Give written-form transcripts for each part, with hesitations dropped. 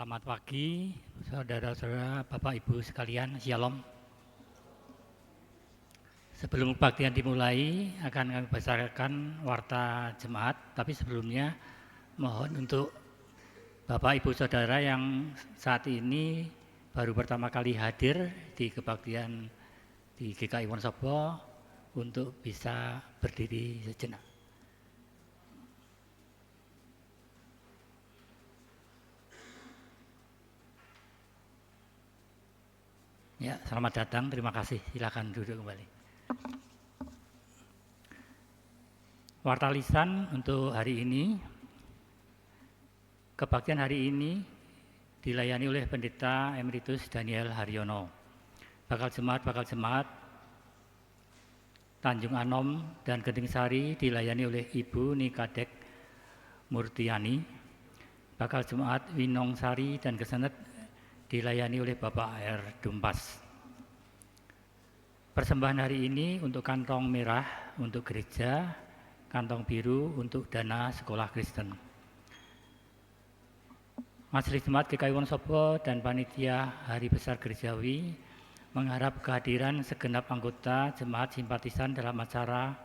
Selamat pagi, saudara-saudara, Bapak Ibu sekalian, Shalom. Sebelum kebaktian dimulai, akan kami bacakan warta jemaat, tapi sebelumnya mohon untuk Bapak Ibu Saudara yang saat ini baru pertama kali hadir di kebaktian di GKI Wonosobo untuk bisa berdiri sejenak. Ya, selamat datang, terima kasih. Silakan duduk kembali. Warta lisan untuk hari ini, kebaktian hari ini dilayani oleh Pendeta Emeritus Daniel Haryono. Bakal jemaat Tanjung Anom dan Genting Sari dilayani oleh Ibu Nikadek Murtiani. Bakal jemaat Winong Sari dan Kesenet dilayani oleh Bapak R. Dumpas. Persembahan hari ini untuk kantong merah untuk gereja, kantong biru untuk dana sekolah Kristen. Majelis Jemaat GKI Wonosobo dan Panitia Hari Besar Gerejawi mengharap kehadiran segenap anggota jemaat simpatisan dalam acara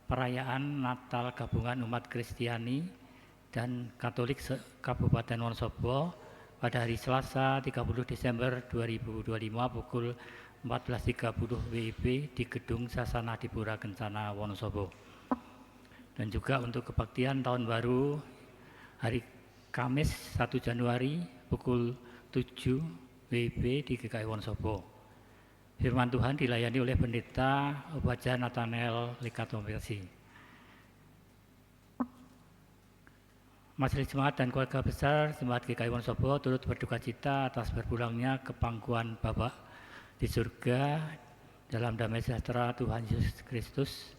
perayaan Natal Gabungan Umat Kristiani dan Katolik Kabupaten Wonosobo pada hari Selasa 30 Desember 2025 pukul 14.30 WIB di Gedung Sasana Dipura Kencana Wonosobo. Dan juga untuk kebaktian tahun baru hari Kamis 1 Januari pukul 7 WIB di GKI Wonosobo. Firman Tuhan dilayani oleh Pendeta Upacara Nathanael Lekatomesi. Majelis Jemaat dan keluarga besar Jemaat GKI Wonosobo turut berduka cita atas berpulangnya kepangkuan Bapak di surga dalam damai sejahtera Tuhan Yesus Kristus,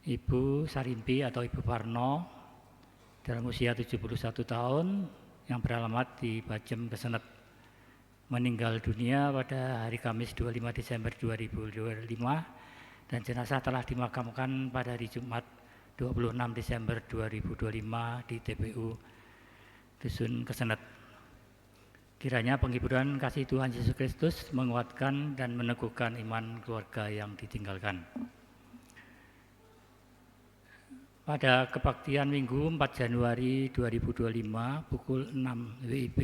Ibu Sarimpi atau Ibu Parno dalam usia 71 tahun yang beralamat di Bajem Kesenet, meninggal dunia pada hari Kamis 25 Desember 2025 dan jenazah telah dimakamkan pada hari Jumat 26 Desember 2025 di TPU Dusun Kesenet. Kiranya penghiburan kasih Tuhan Yesus Kristus menguatkan dan meneguhkan iman keluarga yang ditinggalkan. Pada kebaktian Minggu 4 Januari 2025 pukul 6 WIB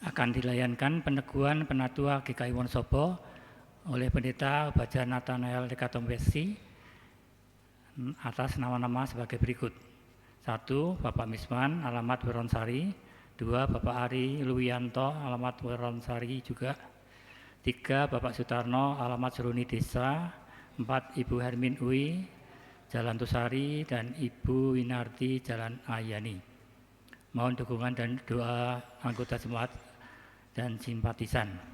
akan dilayankan peneguhan Penatua GKI Wonosobo oleh Pendeta Upacara Nathanael Lekatomesi atas nama-nama sebagai berikut. 1. Bapak Misman, alamat Weronsari. 2. Bapak Ari Luwianto, alamat Weronsari juga. 3. Bapak Sutarno, alamat Seruni Desa. 4. Ibu Hermin Ui, Jalan Tusari, dan Ibu Winarti, Jalan Ayani. Mohon dukungan dan doa anggota jemaat dan simpatisan.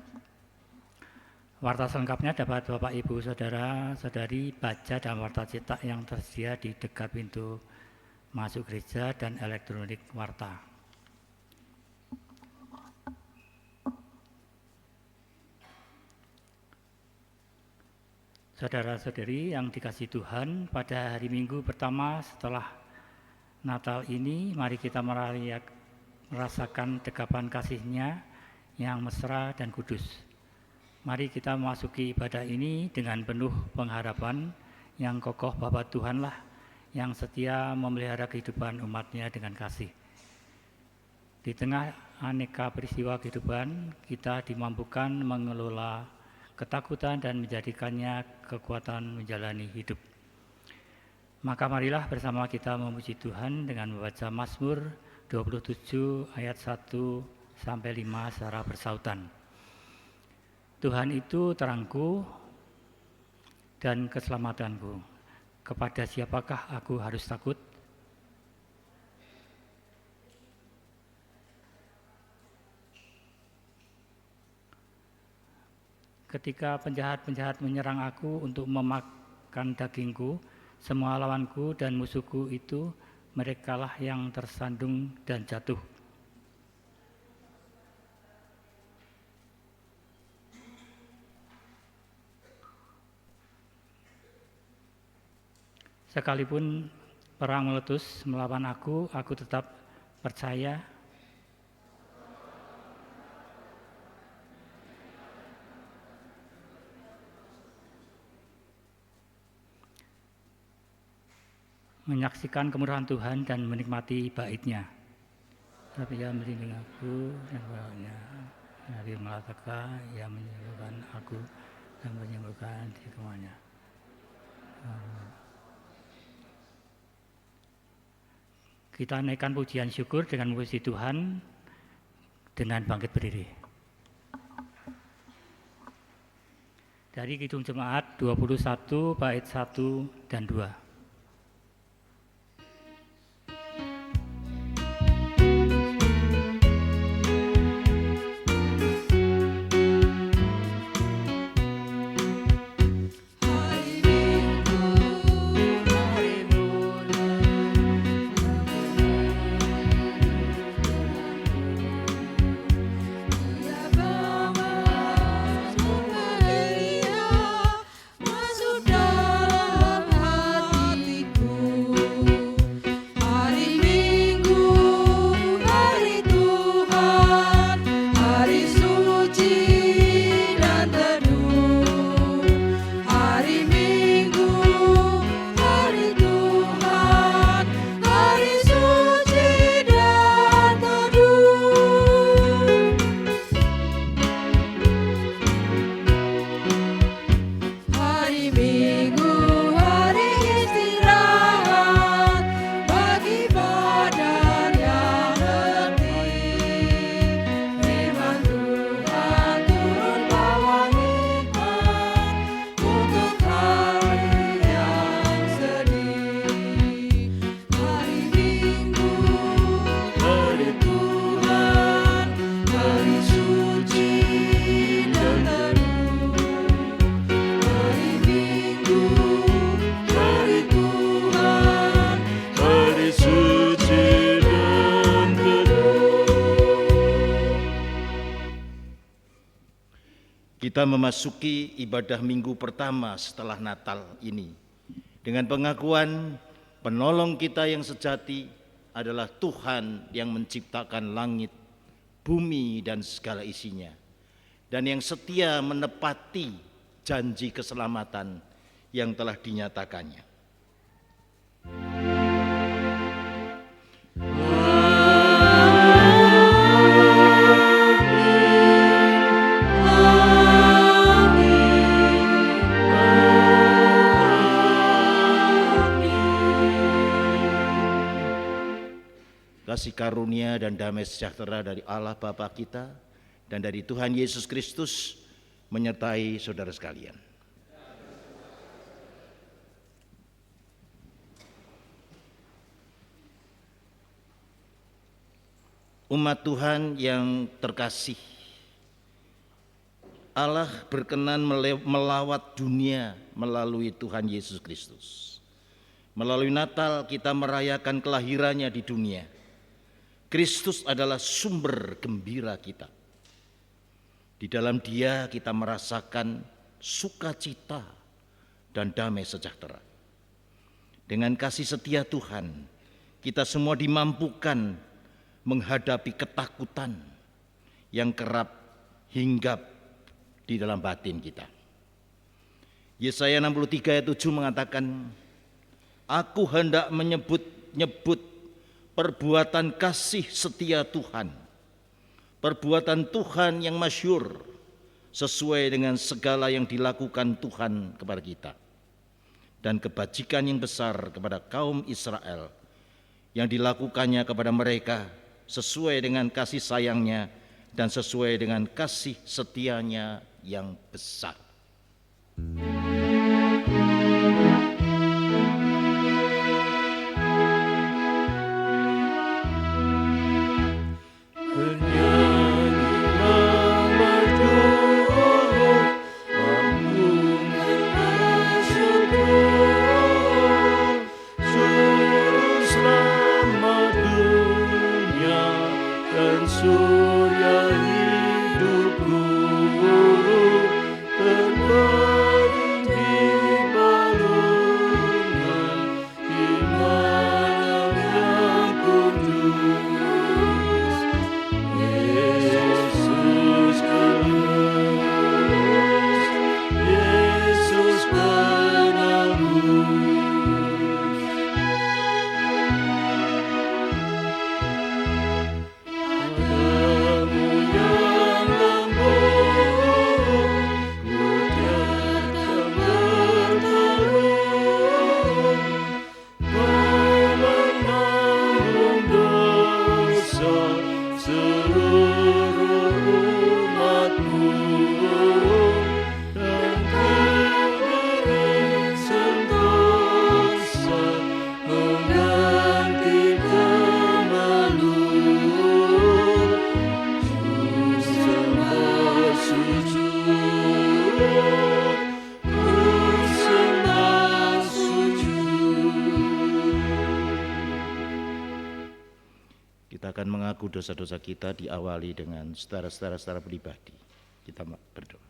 Warta selengkapnya dapat Bapak Ibu Saudara-saudari baca dalam warta cetak yang tersedia di dekat pintu masuk gereja dan elektronik warta. Saudara-saudari yang dikasihi Tuhan, pada hari Minggu pertama setelah Natal ini, mari kita merasakan dekapan kasih-Nya yang mesra dan kudus. Mari kita memasuki ibadah ini dengan penuh pengharapan yang kokoh bahwa Tuhanlah yang setia memelihara kehidupan umat-Nya dengan kasih. Di tengah aneka peristiwa kehidupan, kita dimampukan mengelola ketakutan dan menjadikannya kekuatan menjalani hidup. Maka marilah bersama kita memuji Tuhan dengan membaca Mazmur 27 ayat 1 sampai 5 secara bersautan. Tuhan itu terangku dan keselamatanku. Kepada siapakah aku harus takut? Ketika penjahat-penjahat menyerang aku untuk memakan dagingku, semua lawanku dan musuhku itu, merekalah yang tersandung dan jatuh. Sekalipun perang meletus melawan aku tetap percaya menyaksikan kemurahan Tuhan dan menikmati bait-Nya. Tapi Ia melindungi aku dan bawahnya dari malapetaka, Ia menyembuhkan aku dan menyembuhkan di kemahnya. Kita naikkan pujian syukur dengan memuji Tuhan dengan bangkit berdiri. Dari Kidung Jemaat 21 bait 1 dan 2. Kita memasuki ibadah minggu pertama setelah Natal ini dengan pengakuan penolong kita yang sejati adalah Tuhan yang menciptakan langit, bumi dan segala isinya, dan yang setia menepati janji keselamatan yang telah dinyatakannya. Kasih karunia dan damai sejahtera dari Allah Bapa kita dan dari Tuhan Yesus Kristus menyertai saudara sekalian. Umat Tuhan yang terkasih, Allah berkenan melawat dunia melalui Tuhan Yesus Kristus. Melalui Natal kita merayakan kelahirannya di dunia. Kristus adalah sumber gembira kita. Di dalam Dia kita merasakan sukacita dan damai sejahtera. Dengan kasih setia Tuhan, kita semua dimampukan menghadapi ketakutan yang kerap hinggap di dalam batin kita. Yesaya 63 ayat 7 mengatakan, Aku hendak menyebut-nyebut perbuatan kasih setia Tuhan, perbuatan Tuhan yang masyhur sesuai dengan segala yang dilakukan Tuhan kepada kita, dan kebajikan yang besar kepada kaum Israel yang dilakukannya kepada mereka sesuai dengan kasih sayangnya dan sesuai dengan kasih setianya yang besar. Surya hidupku terbari mengaku dosa-dosa kita diawali dengan saudara-saudara secara pribadi. Kita berdoa.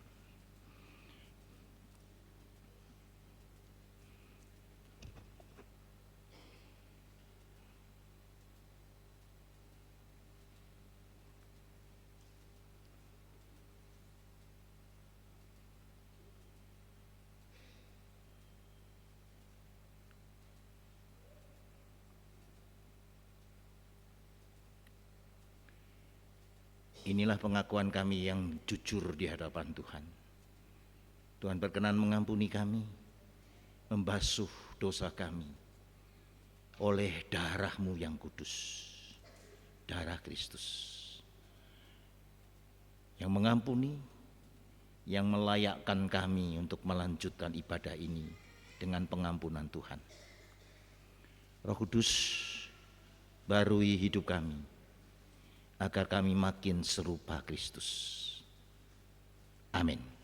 Inilah pengakuan kami yang jujur di hadapan Tuhan. Tuhan berkenan mengampuni kami, membasuh dosa kami oleh darah-Mu yang kudus, darah Kristus, yang mengampuni, yang melayakkan kami untuk melanjutkan ibadah ini dengan pengampunan Tuhan. Roh Kudus, barui hidup kami, agar kami makin serupa Kristus. Amin.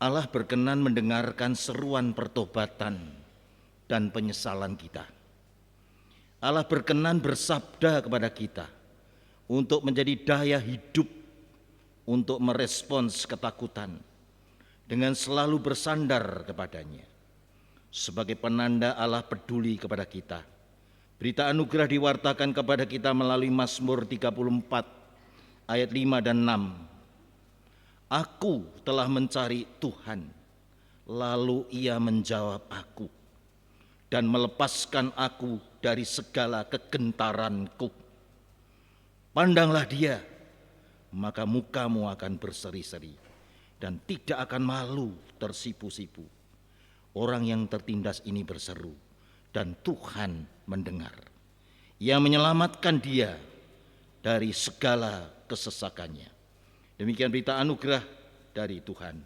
Allah berkenan mendengarkan seruan pertobatan dan penyesalan kita. Allah berkenan bersabda kepada kita untuk menjadi daya hidup untuk merespons ketakutan dengan selalu bersandar kepadanya. Sebagai penanda Allah peduli kepada kita, berita anugerah diwartakan kepada kita melalui Mazmur 34 ayat 5 dan 6. Aku telah mencari Tuhan, lalu Ia menjawab aku dan melepaskan aku dari segala kegentaranku. Pandanglah Dia, maka mukamu akan berseri-seri dan tidak akan malu tersipu-sipu. Orang yang tertindas ini berseru dan Tuhan mendengar. Ia menyelamatkan dia dari segala kesesakannya. Demikian berita anugerah dari Tuhan.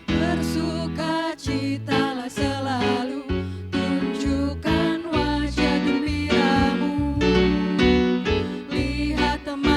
Bersukacitalah selalu, tunjukkan wajah gembiramu. Lihat teman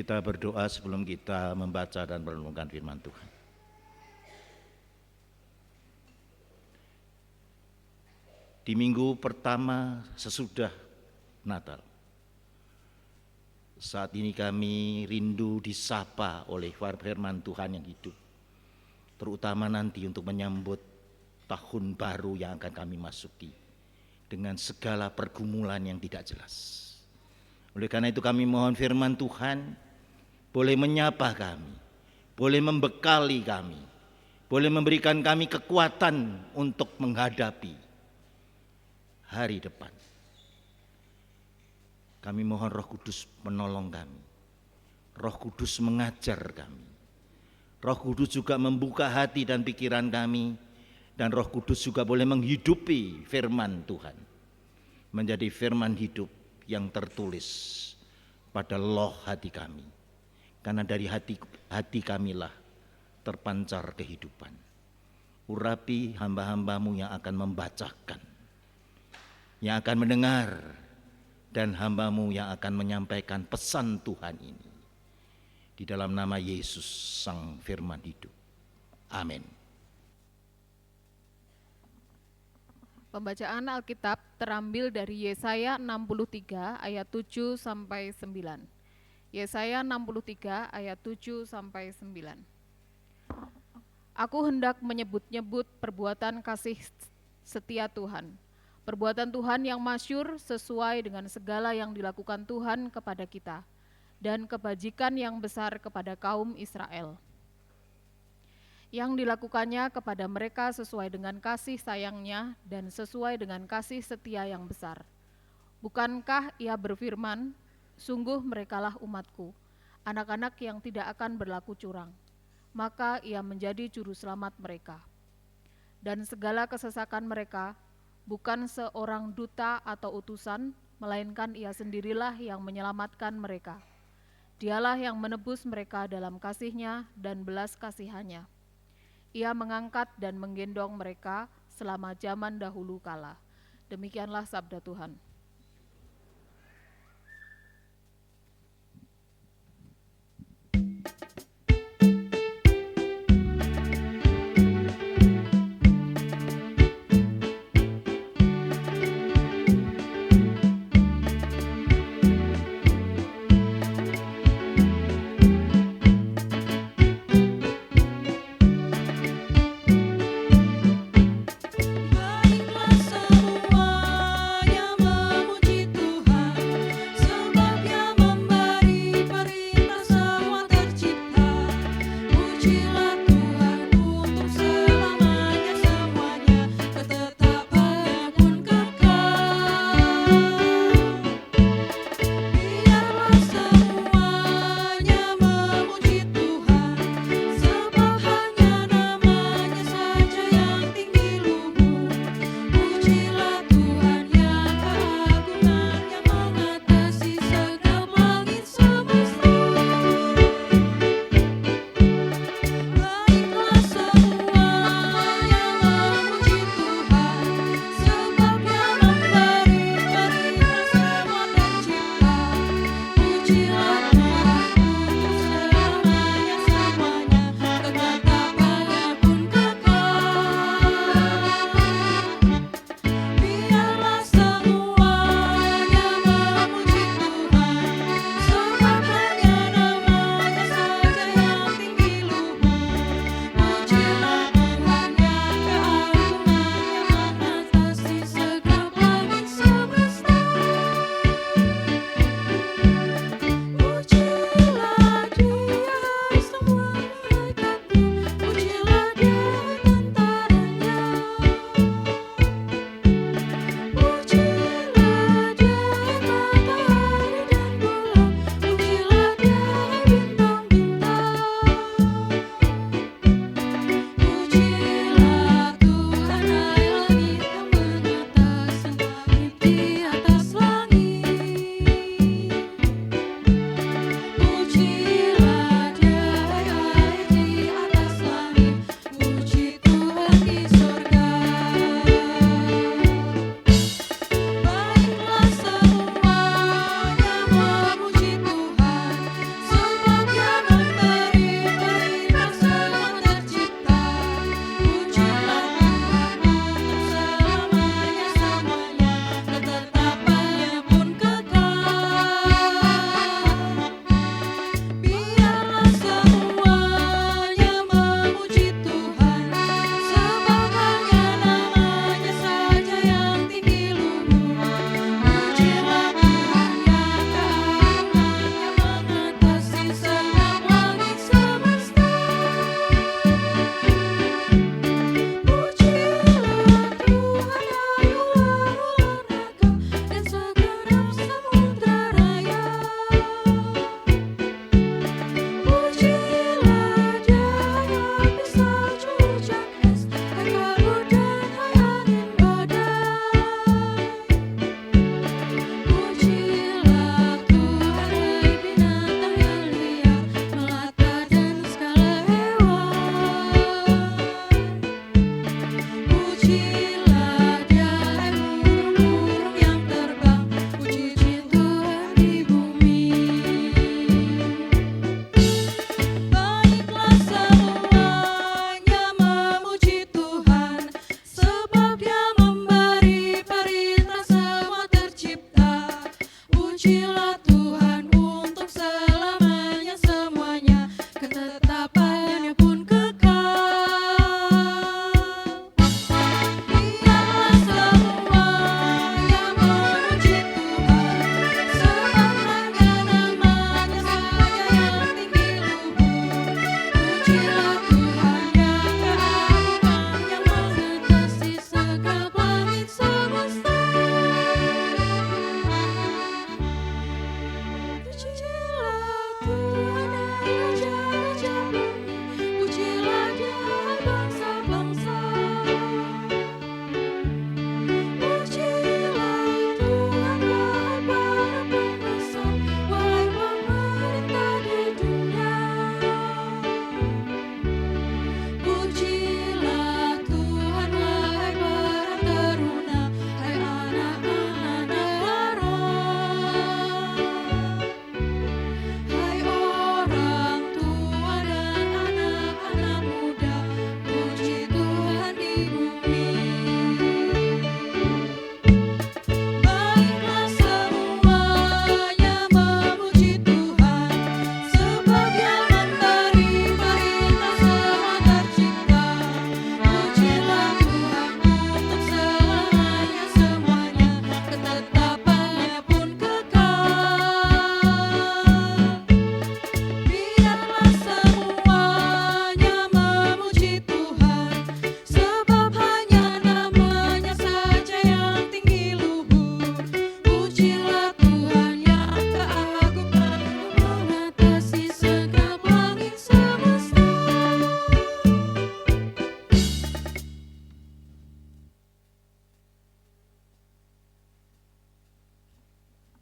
Kita berdoa sebelum kita membaca dan merenungkan firman Tuhan. Di minggu pertama sesudah Natal, saat ini kami rindu disapa oleh firman Tuhan yang hidup, terutama nanti untuk menyambut tahun baru yang akan kami masuki dengan segala pergumulan yang tidak jelas. Oleh karena itu kami mohon firman Tuhan boleh menyapa kami, boleh membekali kami, boleh memberikan kami kekuatan untuk menghadapi hari depan. Kami mohon Roh Kudus menolong kami, Roh Kudus mengajar kami, Roh Kudus juga membuka hati dan pikiran kami, dan Roh Kudus juga boleh menghidupi firman Tuhan menjadi firman hidup yang tertulis pada loh hati kami, karena dari hati kamilah terpancar kehidupan. Urapi hamba-hambamu yang akan membacakan, yang akan mendengar, dan hambamu yang akan menyampaikan pesan Tuhan ini. Di dalam nama Yesus Sang Firman Hidup. Amin. Pembacaan Alkitab terambil dari Yesaya 63 ayat 7 sampai 9. Yesaya 63 ayat 7 sampai 9. Aku hendak menyebut-nyebut perbuatan kasih setia Tuhan. Perbuatan Tuhan yang masyhur sesuai dengan segala yang dilakukan Tuhan kepada kita, dan kebajikan yang besar kepada kaum Israel. Yang dilakukannya kepada mereka sesuai dengan kasih sayangnya dan sesuai dengan kasih setia yang besar. Bukankah ia berfirman, sungguh merekalah umatku, anak-anak yang tidak akan berlaku curang. Maka ia menjadi juru selamat mereka. Dan segala kesesakan mereka, bukan seorang duta atau utusan, melainkan ia sendirilah yang menyelamatkan mereka. Dialah yang menebus mereka dalam kasih-Nya dan belas kasihannya. Ia mengangkat dan menggendong mereka selama zaman dahulu kala. Demikianlah sabda Tuhan. Baiklah semuanya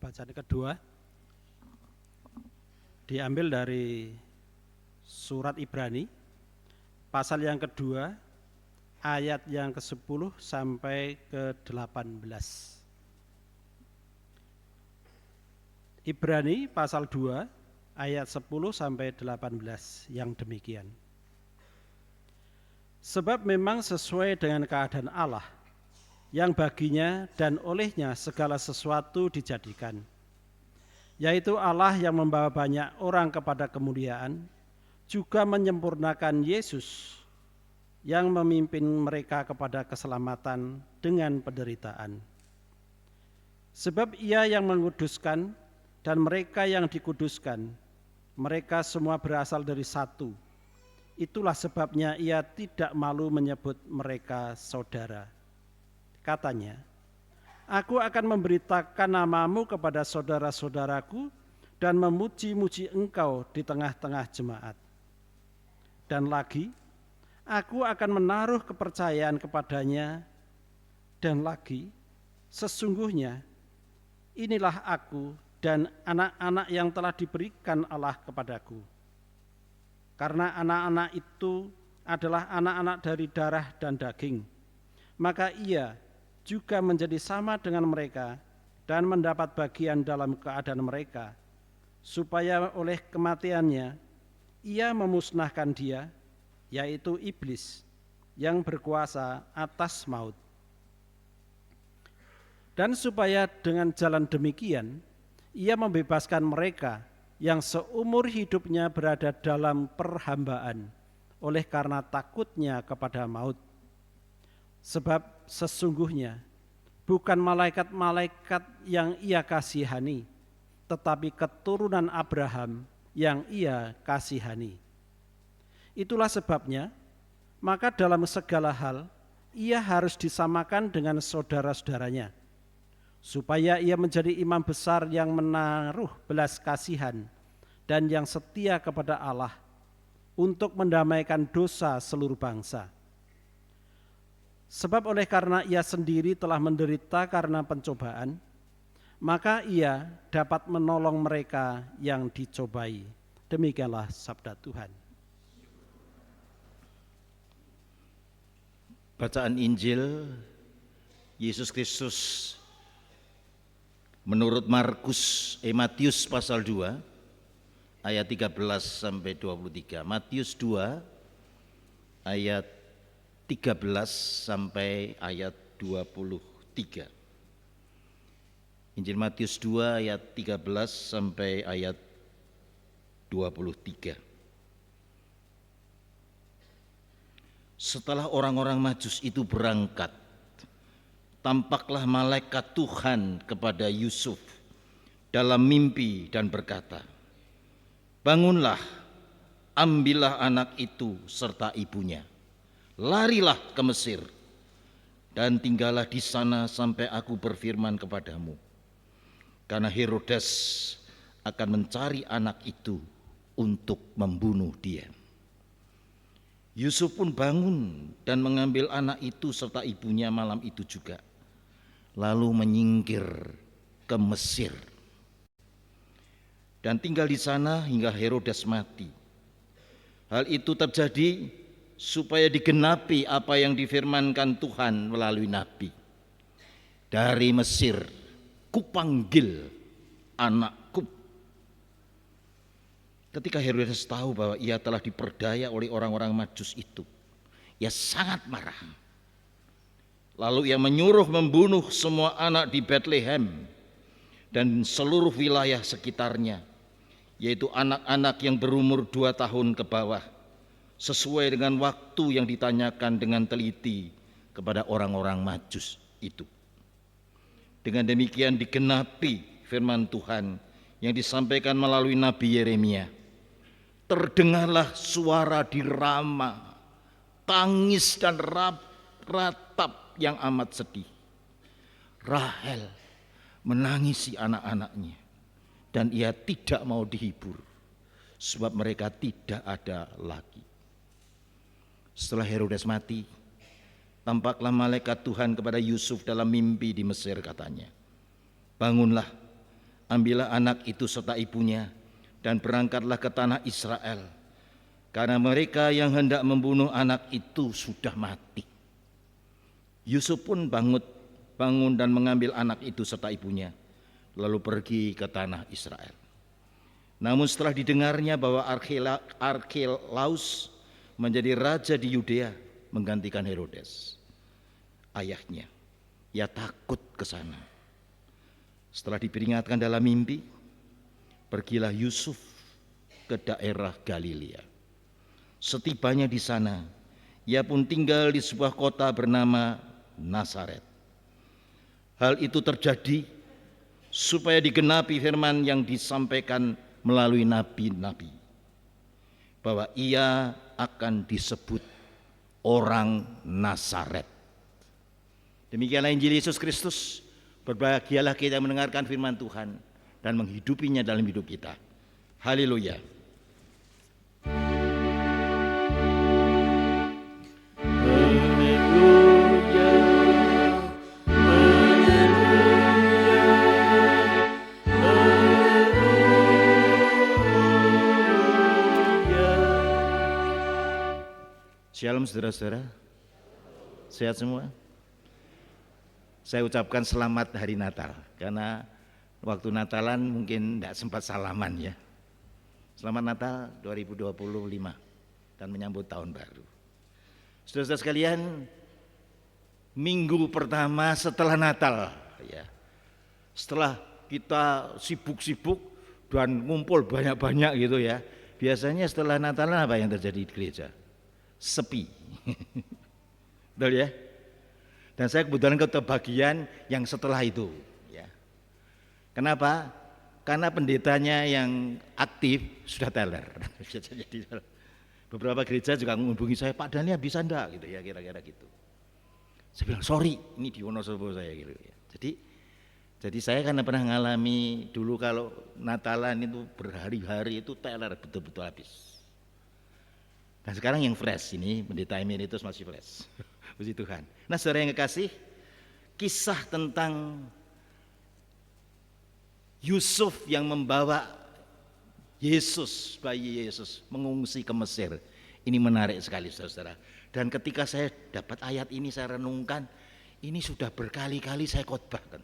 Bacaan kedua diambil dari surat Ibrani pasal yang kedua ayat yang ke-10 sampai ke-18. Ibrani pasal 2 ayat 10 sampai 18 yang demikian. Sebab memang sesuai dengan keadaan Allah yang baginya dan olehnya segala sesuatu dijadikan, yaitu Allah yang membawa banyak orang kepada kemuliaan, juga menyempurnakan Yesus yang memimpin mereka kepada keselamatan dengan penderitaan. Sebab Ia yang menguduskan dan mereka yang dikuduskan, mereka semua berasal dari satu. Itulah sebabnya Ia tidak malu menyebut mereka saudara. Katanya, aku akan memberitakan namamu kepada saudara-saudaraku dan memuji-muji engkau di tengah-tengah jemaat. Dan lagi, aku akan menaruh kepercayaan kepadanya. Dan lagi, sesungguhnya inilah aku dan anak-anak yang telah diberikan Allah kepadaku. Karena anak-anak itu adalah anak-anak dari darah dan daging, maka ia juga menjadi sama dengan mereka dan mendapat bagian dalam keadaan mereka, supaya oleh kematiannya ia memusnahkan dia, yaitu iblis yang berkuasa atas maut. Dan supaya dengan jalan demikian ia membebaskan mereka yang seumur hidupnya berada dalam perhambaan oleh karena takutnya kepada maut. Sebab sesungguhnya bukan malaikat-malaikat yang ia kasihani, tetapi keturunan Abraham yang ia kasihani. Itulah sebabnya, maka dalam segala hal ia harus disamakan dengan saudara-saudaranya, supaya ia menjadi imam besar yang menaruh belas kasihan dan yang setia kepada Allah untuk mendamaikan dosa seluruh bangsa. Sebab oleh karena ia sendiri telah menderita karena pencobaan, maka ia dapat menolong mereka yang dicobai. Demikianlah sabda Tuhan. Bacaan Injil Yesus Kristus menurut Matius pasal 2 ayat 13 sampai 23. Matius 2 ayat 13 sampai ayat 23. Injil Matius 2 ayat 13 sampai ayat 23. Setelah orang-orang Majus itu berangkat, tampaklah malaikat Tuhan kepada Yusuf dalam mimpi dan berkata, "Bangunlah, ambillah anak itu serta ibunya, larilah ke Mesir, dan tinggallah di sana sampai aku berfirman kepadamu. Karena Herodes akan mencari anak itu untuk membunuh dia." Yusuf pun bangun dan mengambil anak itu serta ibunya malam itu juga, lalu menyingkir ke Mesir dan tinggal di sana hingga Herodes mati. Hal itu terjadi supaya digenapi apa yang difirmankan Tuhan melalui nabi, "Dari Mesir kupanggil anakku." Ketika Herodes tahu bahwa ia telah diperdaya oleh orang-orang Majus itu, ia sangat marah. Lalu ia menyuruh membunuh semua anak di Bethlehem dan seluruh wilayah sekitarnya, yaitu anak-anak yang berumur 2 tahun ke bawah, sesuai dengan waktu yang ditanyakan dengan teliti kepada orang-orang Majus itu. Dengan demikian digenapi firman Tuhan yang disampaikan melalui Nabi Yeremia. Terdengarlah suara di Rama, tangis dan ratap yang amat sedih. Rahel menangisi anak-anaknya, dan ia tidak mau dihibur, sebab mereka tidak ada lagi. Setelah Herodes mati, tampaklah malaikat Tuhan kepada Yusuf dalam mimpi di Mesir, katanya, "Bangunlah, ambillah anak itu serta ibunya dan berangkatlah ke tanah Israel, karena mereka yang hendak membunuh anak itu sudah mati. Yusuf pun bangun dan mengambil anak itu serta ibunya, lalu pergi ke tanah Israel. Namun setelah didengarnya bahwa Arkelaus menjadi raja di Yudea menggantikan Herodes, ayahnya, ia takut ke sana. Setelah diperingatkan dalam mimpi, pergilah Yusuf ke daerah Galilea. Setibanya di sana, ia pun tinggal di sebuah kota bernama Nazaret. Hal itu terjadi supaya digenapi firman yang disampaikan melalui nabi-nabi, bahwa ia akan disebut orang Nazaret. Demikianlah Injil Yesus Kristus. Berbahagialah kita mendengarkan firman Tuhan dan menghidupinya dalam hidup kita. Haleluya. Shalom saudara-saudara, sehat semua? Saya ucapkan selamat hari Natal, karena waktu Natalan mungkin tidak sempat salaman ya. Selamat Natal 2025 dan menyambut tahun baru. Saudara-saudara sekalian, minggu pertama setelah Natal ya, setelah kita sibuk-sibuk dan ngumpul banyak-banyak gitu ya, biasanya setelah Natalan apa yang terjadi di gereja? Sepi. Betul ya? Dan saya kebetulan kebagian yang setelah itu ya. Kenapa? Karena pendetanya yang aktif sudah teler. Jadi beberapa gereja juga menghubungi saya, Pak Dania bisa enggak gitu ya, kira-kira gitu. Saya bilang sorry, ini di Wonosobo saya gitu ya. Jadi saya karena pernah mengalami dulu kalau Natalan itu berhari-hari itu teler betul-betul habis. Nah sekarang yang fresh ini, pendeta emeritus masih fresh. Puji Tuhan. Nah saudara yang kekasih, kisah tentang Yusuf yang membawa Yesus, bayi Yesus mengungsi ke Mesir, ini menarik sekali saudara. Dan ketika saya dapat ayat ini saya renungkan, ini sudah berkali-kali saya khotbahkan.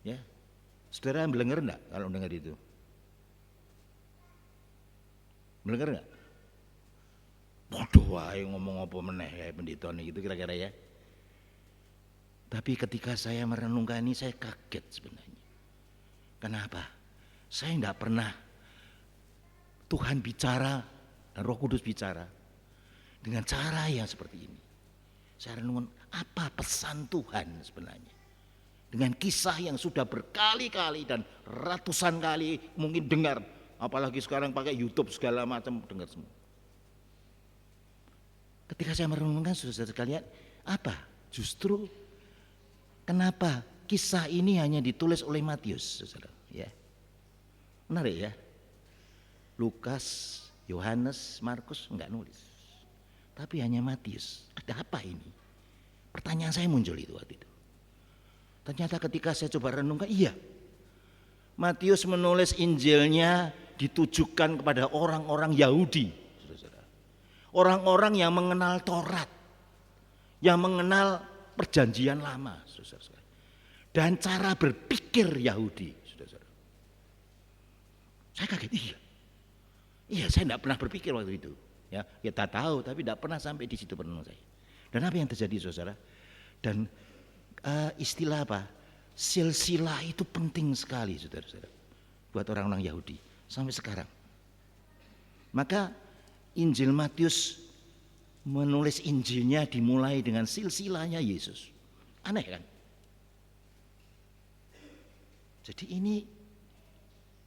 Ya, saudara mendengar enggak kalau dengar itu? Mendengar enggak? Bodoh wae ngomong apa meneh kayak pendeta gitu kira-kira ya. Tapi ketika saya merenungkan ini saya kaget sebenarnya. Kenapa? Saya enggak pernah Tuhan bicara dan Roh Kudus bicara dengan cara yang seperti ini. Saya renungkan apa pesan Tuhan sebenarnya. Dengan kisah yang sudah berkali-kali dan ratusan kali mungkin dengar, apalagi sekarang pakai YouTube segala macam dengar semua. Ketika saya merenungkan saudara sekalian, apa? Justru kenapa kisah ini hanya ditulis oleh Matius, saudara? Ya, menarik ya. Lukas, Yohanes, Markus enggak nulis, tapi hanya Matius. Ada apa ini? Pertanyaan saya muncul itu waktu itu. Ternyata ketika saya coba renungkan, iya, Matius menulis Injilnya ditujukan kepada orang-orang Yahudi. Orang-orang yang mengenal Taurat, yang mengenal perjanjian lama, saudara-saudara, dan cara berpikir Yahudi, saudara-saudara. Saya kaget, iya saya tidak pernah berpikir waktu itu. Ya, kita tahu, tapi tidak pernah sampai di situ perenungan saya. Dan apa yang terjadi, saudara? Dan istilah apa? Silsilah itu penting sekali, saudara-saudara, buat orang-orang Yahudi sampai sekarang. Maka Injil Matius menulis Injilnya dimulai dengan silsilahnya Yesus. Aneh kan? Jadi ini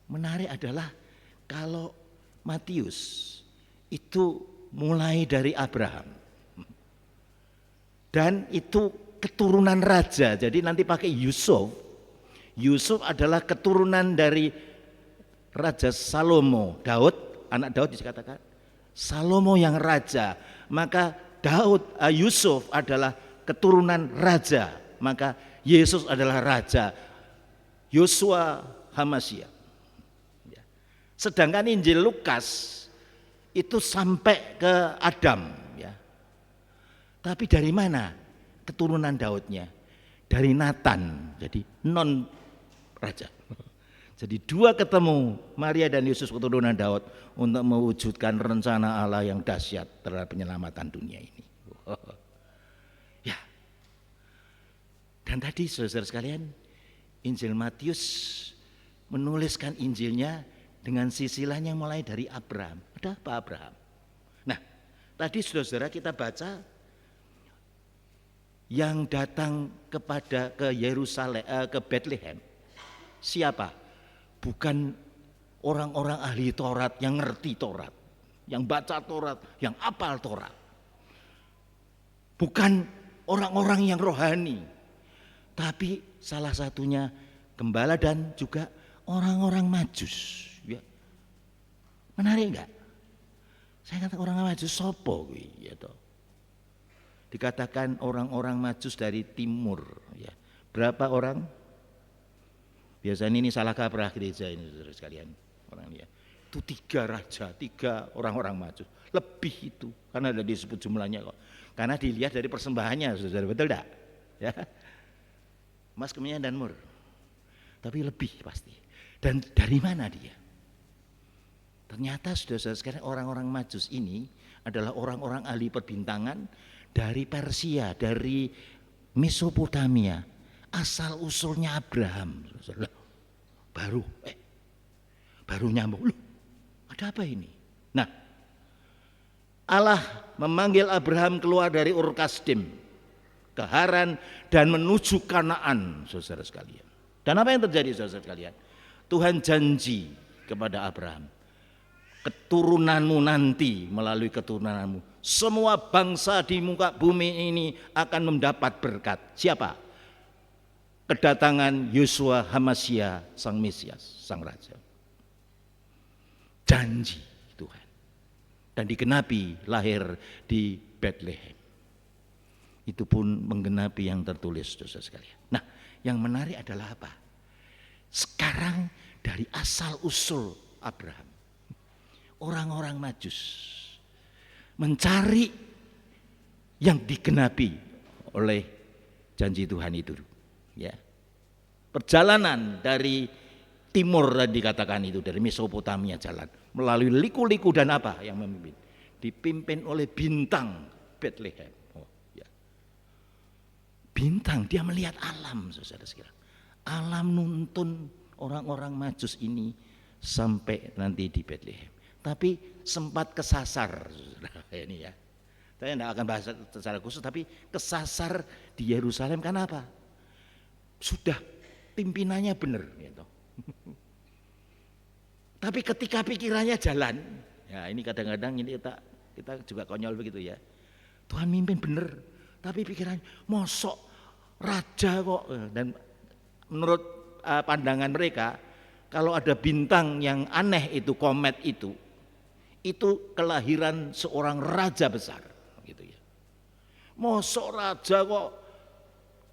menarik adalah kalau Matius itu mulai dari Abraham. Dan itu keturunan raja. Jadi nanti pakai Yusuf. Yusuf adalah keturunan dari Raja Salomo. Daud, anak Daud dikatakan Salomo yang raja, maka Yusuf adalah keturunan raja, maka Yesus adalah raja. Yosua Hamasya. Ya. Sedangkan Injil Lukas itu sampai ke Adam, ya. Tapi dari mana keturunan Daudnya? Dari Nathan, jadi non raja. Jadi dua ketemu, Maria dan Yesus keturunan Daud, untuk mewujudkan rencana Allah yang dahsyat terhadap penyelamatan dunia ini. Ya. Dan tadi saudara sekalian, Injil Matius menuliskan Injilnya dengan silsilahnya mulai dari Abraham. Ada apa Abraham? Nah, tadi saudara kita baca yang datang ke Yerusalem, ke Bethlehem. Siapa? Bukan orang-orang ahli Taurat yang ngerti Taurat, yang baca Taurat, yang apal Taurat. Bukan orang-orang yang rohani, tapi salah satunya gembala dan juga orang-orang Majus. Ya. Menarik enggak? Saya kata orang Majus sopo kuwi ya toh. Dikatakan orang-orang Majus dari timur ya. Berapa orang? Biasanya ini salah kaprah gereja ini saudara sekalian. Orang ya. Itu 3 raja, 3 orang-orang Majus. Lebih itu karena ada disebut jumlahnya kok. Karena dilihat dari persembahannya saudara, betul enggak? Ya. Mas, Kemenyan dan Mur. Tapi lebih pasti. Dan dari mana dia? Ternyata saudara sekalian orang-orang Majus ini adalah orang-orang ahli perbintangan dari Persia, dari Mesopotamia. Asal usulnya Abraham. Baru nyambung. Loh, ada apa ini? Nah, Allah memanggil Abraham keluar dari Ur Kasdim ke Haran dan menuju Kanaan, saudara sekalian. Dan apa yang terjadi saudara sekalian? Tuhan janji kepada Abraham, keturunanmu nanti melalui keturunanmu semua bangsa di muka bumi ini akan mendapat berkat. Siapa? Kedatangan Yosua Hamasya, sang Mesias, sang Raja. Janji Tuhan. Dan digenapi lahir di Bethlehem. Itu pun menggenapi yang tertulis saudara sekalian. Nah, yang menarik adalah apa? Sekarang dari asal usul Abraham, orang-orang Majus mencari yang digenapi oleh janji Tuhan itu. Ya. Perjalanan dari timur dikatakan itu, dari Mesopotamia jalan melalui liku-liku dan apa yang memimpin? Dipimpin oleh bintang Bethlehem. Bintang, dia melihat alam saudara sekalian. Alam nuntun orang-orang Majus ini sampai nanti di Bethlehem. Tapi sempat kesasar ini ya. Saya tidak akan bahas secara khusus, tapi kesasar di Yerusalem karena apa? Sudah pimpinannya benar gitu. Tapi ketika pikirannya jalan, ya ini kadang-kadang ini kita juga konyol begitu ya. Tuhan mimpin benar, tapi pikirannya mosok raja kok. Dan menurut pandangan mereka, kalau ada bintang yang aneh itu, komet itu kelahiran seorang raja besar gitu ya. Mosok raja kok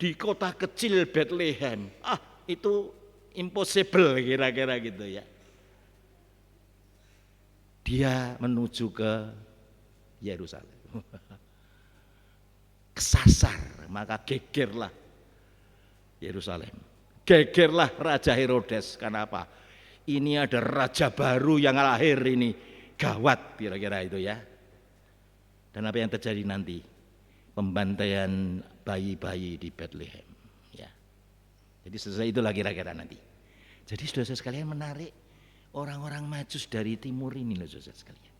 di kota kecil Bethlehem, itu impossible kira-kira gitu ya. Dia menuju ke Yerusalem. Kesasar, maka gegerlah Yerusalem. Gegerlah Raja Herodes. Kenapa? Ini ada raja baru yang lahir ini, gawat kira-kira itu ya. Dan apa yang terjadi nanti? Pembantaian bayi-bayi di Bethlehem. Ya. Jadi selesai itulah kira-kira nanti. Jadi saudara sekalian menarik orang-orang Majus dari timur ini loh saudara sekalian.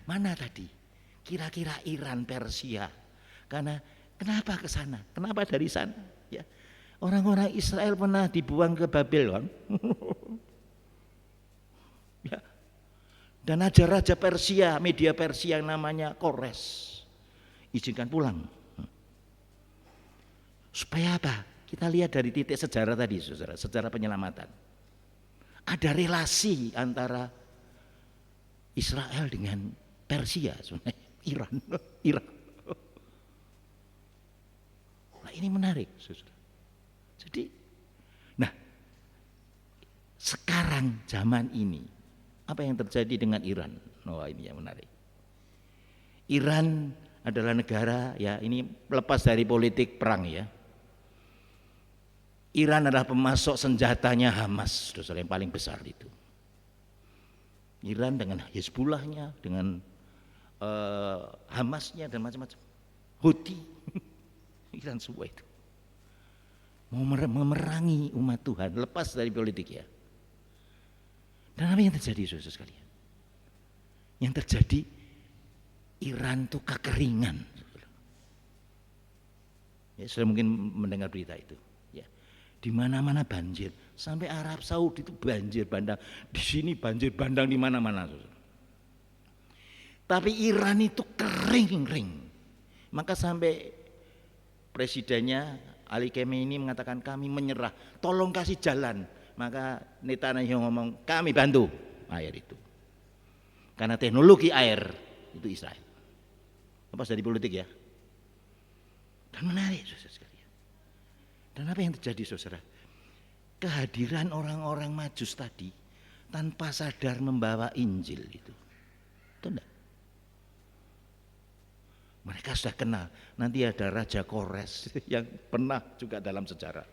Mana tadi? Kira-kira Iran, Persia. Karena kenapa ke sana? Kenapa dari sana? Ya. Orang-orang Israel pernah dibuang ke Babel kan? Ya. Dan raja Persia, media Persia yang namanya Kores, izinkan pulang. Supaya apa? Kita lihat dari titik sejarah tadi, saudara, sejarah penyelamatan. Ada relasi antara Israel dengan Persia, Iran. Nah, ini menarik, saudara. Jadi, nah sekarang zaman ini, apa yang terjadi dengan Iran? Oh, ini yang menarik. Iran adalah negara, ya ini lepas dari politik perang ya. Iran adalah pemasok senjatanya Hamas, saudara, yang paling besar itu. Iran dengan Hezbollahnya, dengan Hamasnya dan macam-macam. Houthi, Iran semua itu mau memerangi umat Tuhan, lepas dari politik ya. Dan apa yang terjadi, saudara sekalian? Yang terjadi, Iran itu kekeringan. Ya, sudah mungkin mendengar berita itu. Ya, di mana-mana banjir, sampai Arab Saudi itu banjir bandang. Di sini banjir bandang di mana-mana. Tapi Iran itu kering. Maka sampai presidennya Ali Khamenei mengatakan kami menyerah, tolong kasih jalan. Maka Netanyahu ngomong kami bantu air itu. Karena teknologi air itu Israel. Lepas dari politik ya. Dan menarik, saudara sekalian. Dan apa yang terjadi, saudara? Kehadiran orang-orang Majus tadi tanpa sadar membawa Injil itu. Itu enggak? Mereka sudah kenal. Nanti ada Raja Kores yang pernah juga dalam sejarah.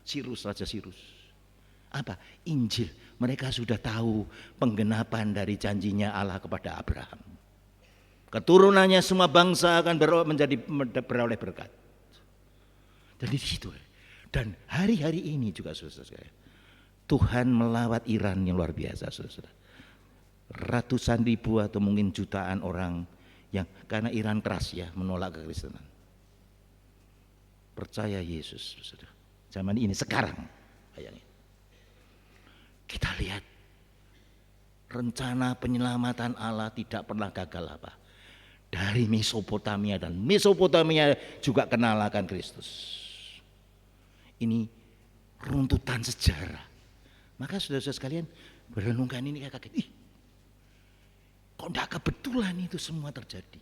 Raja Sirus. Apa? Injil. Mereka sudah tahu penggenapan dari janjinya Allah kepada Abraham. Keturunannya semua bangsa akan beroleh berkat. Jadi di situ. Dan hari-hari ini juga, saudara-saudara, Tuhan melawat Iran yang luar biasa, saudara. Ratusan ribu atau mungkin jutaan orang yang karena Iran keras ya menolak kekristenan. Percaya Yesus, saudara. Zaman ini sekarang, bayangin. Kita lihat rencana penyelamatan Allah tidak pernah gagal apa. Dari Mesopotamia, dan Mesopotamia juga kenal akan Kristus. Ini runtutan sejarah. Maka saudara-saudara sekalian berenungkan ini kaget. Kok enggak kebetulan itu semua terjadi.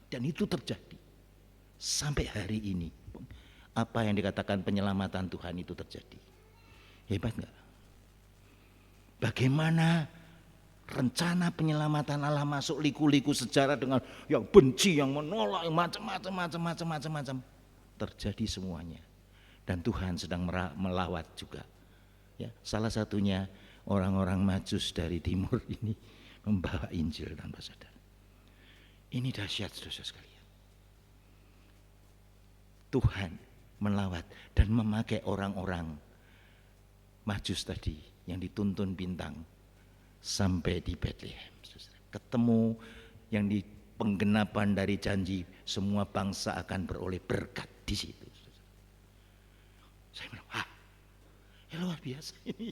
Dan itu terjadi. Sampai hari ini. Apa yang dikatakan penyelamatan Tuhan itu terjadi. Hebat enggak? Bagaimana rencana penyelamatan Allah masuk liku-liku sejarah dengan yang benci, yang menolak, macam-macam terjadi semuanya. Dan Tuhan sedang melawat juga. Ya, salah satunya orang-orang Majus dari timur ini membawa Injil tanpa sadar. Ini dahsyat, saudara sekalian. Tuhan melawat dan memakai orang-orang Majus tadi yang dituntun bintang sampai di Bethlehem. Ketemu yang di penggenapan dari janji semua bangsa akan beroleh berkat di situ. Saya bilang, ya luar biasa ini.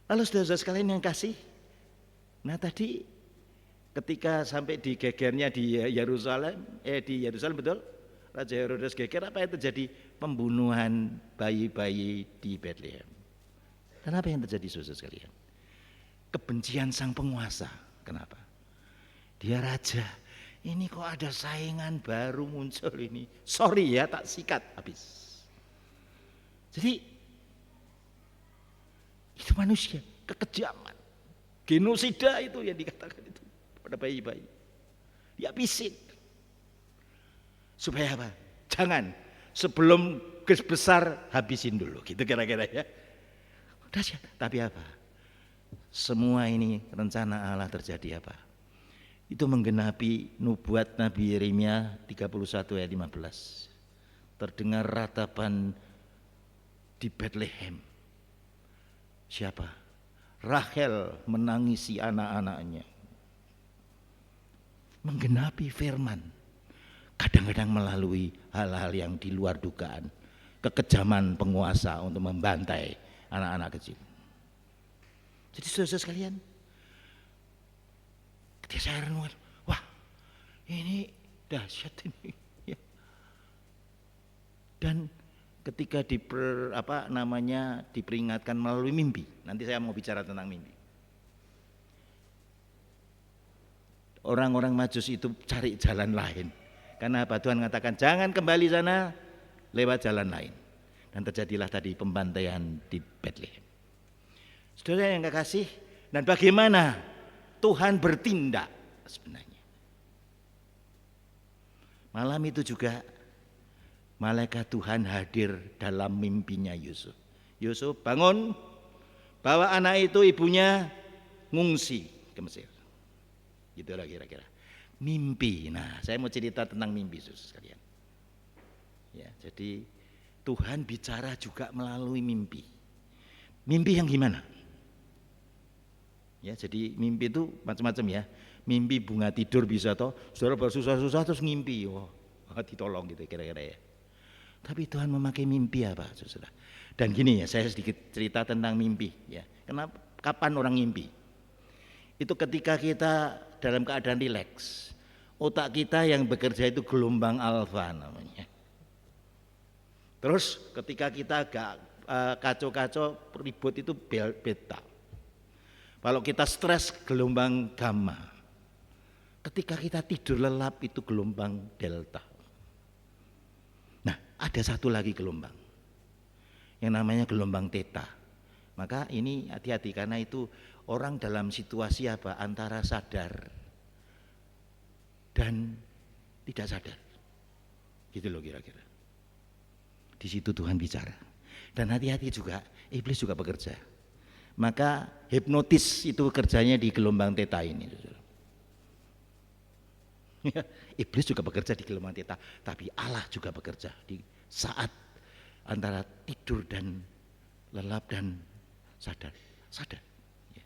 Lalu saudara-saudara sekalian yang kasih, nah tadi ketika sampai di gegernya di Yerusalem betul, Raja Herodes geger, apa yang terjadi? Pembunuhan bayi-bayi di Bethlehem. Dan apa yang terjadi, saudara sekalian? Kebencian sang penguasa. Kenapa? Dia raja. Ini kok ada saingan baru muncul ini. Sorry ya, tak sikat habis. Jadi itu manusia, kekejaman, genosida itu yang dikatakan itu pada bayi-bayi. Dihabisin. Supaya apa? Jangan sebelum besar habisin dulu, gitu kira-kira ya. Dahsyat. Tapi apa? Semua ini rencana Allah terjadi apa? Itu menggenapi nubuat Nabi Yeremia 31 ayat 15. Terdengar ratapan di Bethlehem. Siapa? Rahel menangisi anak-anaknya. Menggenapi firman. Kadang-kadang melalui hal-hal yang di luar dugaan. Kekejaman penguasa untuk membantai anak-anak kecil. Jadi saudara sekalian, ketika saya renungan, wah ini dahsyat ini. Ya. Dan ketika diperingatkan melalui mimpi. Nanti saya mau bicara tentang mimpi. Orang-orang Majus itu cari jalan lain. Karena apa? Tuhan mengatakan jangan kembali sana, lewat jalan lain. Dan terjadilah tadi pembantaian di Bethlehem. Saudara yang kekasih, dan bagaimana Tuhan bertindak sebenarnya. Malam itu juga malaikat Tuhan hadir dalam mimpinya Yusuf. Yusuf bangun, bawa anak itu, ibunya ngungsi ke Mesir. Gitulah kira-kira. Mimpi. Nah, saya mau cerita tentang mimpi, saudara sekalian. Ya, jadi Tuhan bicara juga melalui mimpi. Mimpi yang gimana? Ya, jadi mimpi itu macam-macam ya. Mimpi bunga tidur bisa toh, saudara bersusah-susah terus ngimpi, wah ditolong gitu kira-kira ya. Tapi Tuhan memakai mimpi apa, saudara? Dan gini ya, saya sedikit cerita tentang mimpi ya. Kenapa? Kapan orang mimpi? Itu ketika kita dalam keadaan rileks, otak kita yang bekerja itu gelombang alfa namanya. Terus ketika kita agak kacau-kacau ribut itu beta. Kalau kita stres gelombang gamma. Ketika kita tidur lelap itu gelombang delta. Nah, ada satu lagi gelombang yang namanya gelombang theta. Maka ini hati-hati karena itu orang dalam situasi apa? Antara sadar dan tidak sadar. Gitu loh kira-kira. Di situ Tuhan bicara. Dan hati-hati juga, iblis juga bekerja. Maka hipnotis itu kerjanya di gelombang theta ini. Iblis juga bekerja di gelombang theta, tapi Allah juga bekerja di saat antara tidur dan lelap dan sadar. Ya.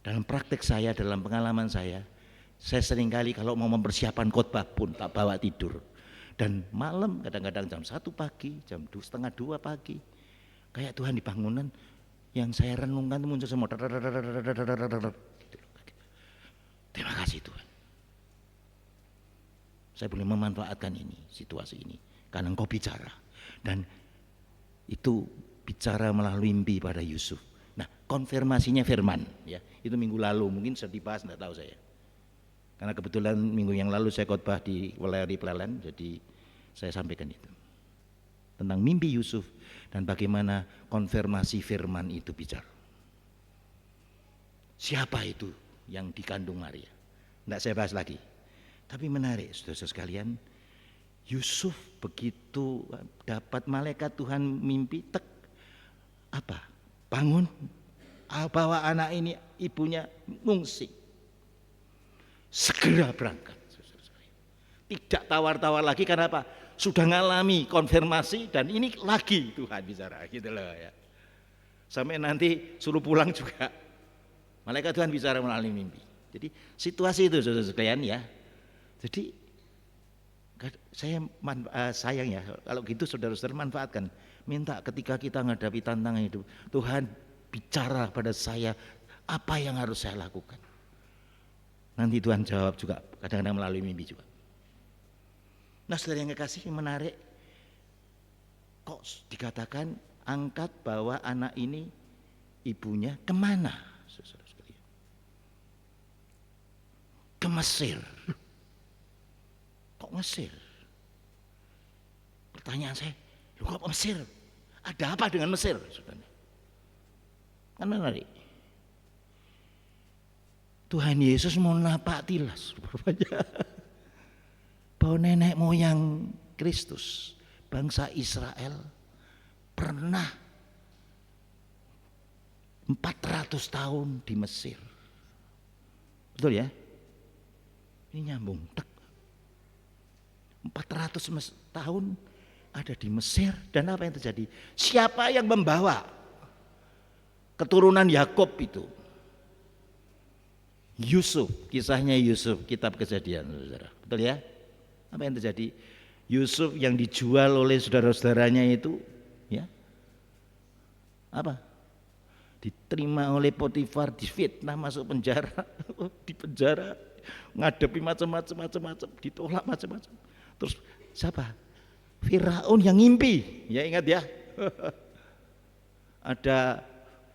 Dalam praktek saya, dalam pengalaman saya seringkali kalau mau mempersiapkan khotbah pun tak bawa tidur. Dan malam kadang-kadang jam 1 pagi, jam 1:30 pagi, kayak Tuhan di bangunan yang saya renungkan itu muncul semua. Terima kasih Tuhan. Saya boleh memanfaatkan ini, situasi ini, karena Engkau bicara. Dan itu bicara melalui mimpi pada Yusuf. Nah, konfirmasinya firman, ya, itu minggu lalu, mungkin sudah dibahas, tidak tahu saya. Karena kebetulan minggu yang lalu saya khotbah di Weleri Plelen, jadi saya sampaikan itu. Tentang mimpi Yusuf dan bagaimana konfirmasi firman itu bicara. Siapa itu yang dikandung Maria? Tidak saya bahas lagi. Tapi menarik, saudara sekalian, Yusuf begitu dapat malaikat Tuhan mimpi, apa? Bangun, bawa anak ini, ibunya ngungsi. Segera berangkat. Tidak tawar-tawar lagi, karena apa? Sudah ngalami konfirmasi dan ini lagi Tuhan bicara, gitu loh ya. Sampai nanti suruh pulang juga, malaikat Tuhan bicara melalui mimpi. Jadi situasi itu saudara sekalian ya. Jadi saya sayang ya kalau gitu saudara-saudara manfaatkan. Minta ketika kita menghadapi tantangan hidup, Tuhan bicara pada saya apa yang harus saya lakukan. Nanti Tuhan jawab juga kadang-kadang melalui mimpi juga. Nah, saudara yang kekasih, menarik kok dikatakan angkat bawa anak ini ibunya kemana? Saudara sekalian, ke Mesir. Kok Mesir? Pertanyaan saya, kok Mesir? Ada apa dengan Mesir? Saudara? Kan menarik. Tuhan Yesus mau napak tilas bahwa nenek moyang Kristus, bangsa Israel, pernah 400 tahun di Mesir. Betul ya? Ini nyambung. 400 tahun ada di Mesir, dan apa yang terjadi? Siapa yang membawa keturunan Yakub itu? Yusuf, kisahnya Yusuf, kitab Kejadian, saudara. Betul ya? Apa yang terjadi? Yusuf yang dijual oleh saudara-saudaranya itu, ya, apa? Diterima oleh Potifar, difitnah, masuk penjara, di penjara, ngadepi macam-macam, ditolak macam-macam. Terus siapa? Firaun yang ngimpi, ya ingat ya. Ada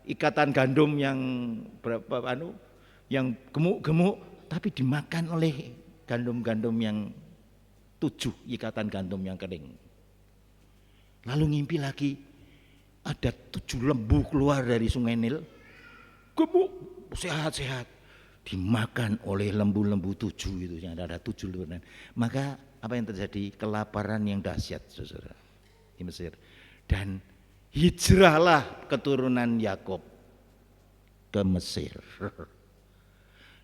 ikatan gandum yang berapa yang gemuk-gemuk, tapi dimakan oleh gandum-gandum yang 7 ikatan gandum yang kering. Lalu ngimpi lagi, ada 7 lembu keluar dari sungai Nil, gemuk, sehat-sehat, dimakan oleh lembu-lembu 7 itu, yang ada 7 lembu. Maka apa yang terjadi? Kelaparan yang dahsyat, saudara, di Mesir. Dan hijrahlah keturunan Yakub ke Mesir.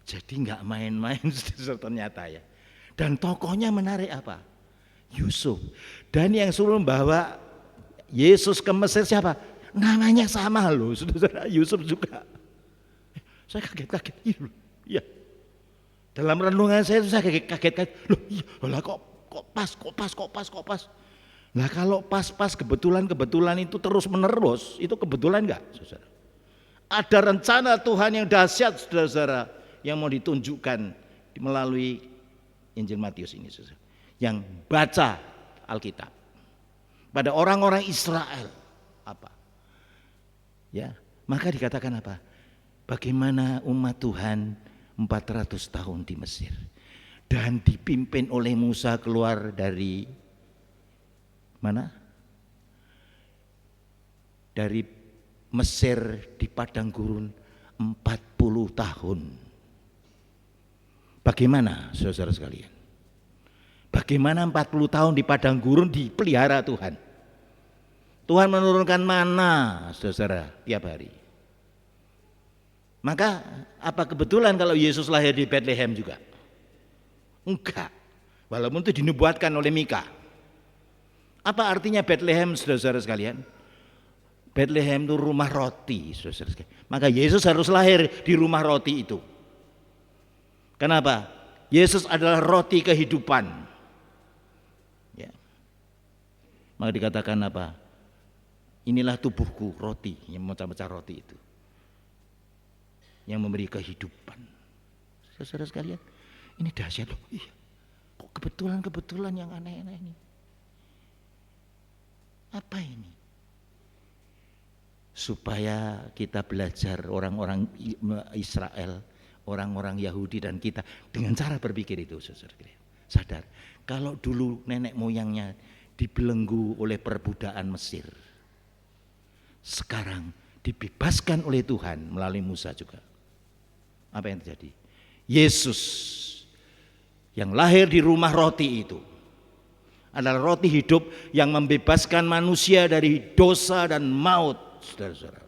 Jadi nggak main-main ternyata ya. Dan tokohnya menarik apa? Yusuf. Dan yang suruh membawa Yesus ke Mesir siapa? Namanya sama loh, saudara, Yusuf juga. Saya kaget-kaget, iya. Dalam renungan saya itu saya kaget-kaget. Loh, iya, lah kok pas. Nah kalau pas kebetulan itu terus menerus, itu kebetulan enggak, saudara? Ada rencana Tuhan yang dahsyat, saudara-saudara, yang mau ditunjukkan melalui Injil Matius ini, saudara. Yang baca Alkitab pada orang-orang Israel apa? Ya, maka dikatakan apa? Bagaimana umat Tuhan 400 tahun di Mesir dan dipimpin oleh Musa keluar dari mana? Dari Mesir di padang gurun 40 tahun. Bagaimana, saudara sekalian? Bagaimana 40 tahun di padang gurun dipelihara Tuhan? Tuhan menurunkan mana, saudara, tiap hari. Maka apa kebetulan kalau Yesus lahir di Bethlehem juga? Enggak. Walaupun itu dinubuatkan oleh Mika. Apa artinya Bethlehem, saudara sekalian? Bethlehem itu rumah roti, saudara sekalian. Maka Yesus harus lahir di rumah roti itu. Kenapa? Yesus adalah roti kehidupan. Ya. Maka dikatakan apa? Inilah tubuhku, roti, yang memecah-mecah roti itu, yang memberi kehidupan. Saudara sekalian, ini dahsyat loh. Iya. Kok kebetulan yang aneh-aneh ini? Apa ini? Supaya kita belajar orang-orang Israel, orang-orang Yahudi dan kita dengan cara berpikir itu, saudara sekalian. Sadar, kalau dulu nenek moyangnya dibelenggu oleh perbudakan Mesir, sekarang dibebaskan oleh Tuhan melalui Musa juga. Apa yang terjadi? Yesus yang lahir di rumah roti itu adalah roti hidup yang membebaskan manusia dari dosa dan maut, saudara-saudara.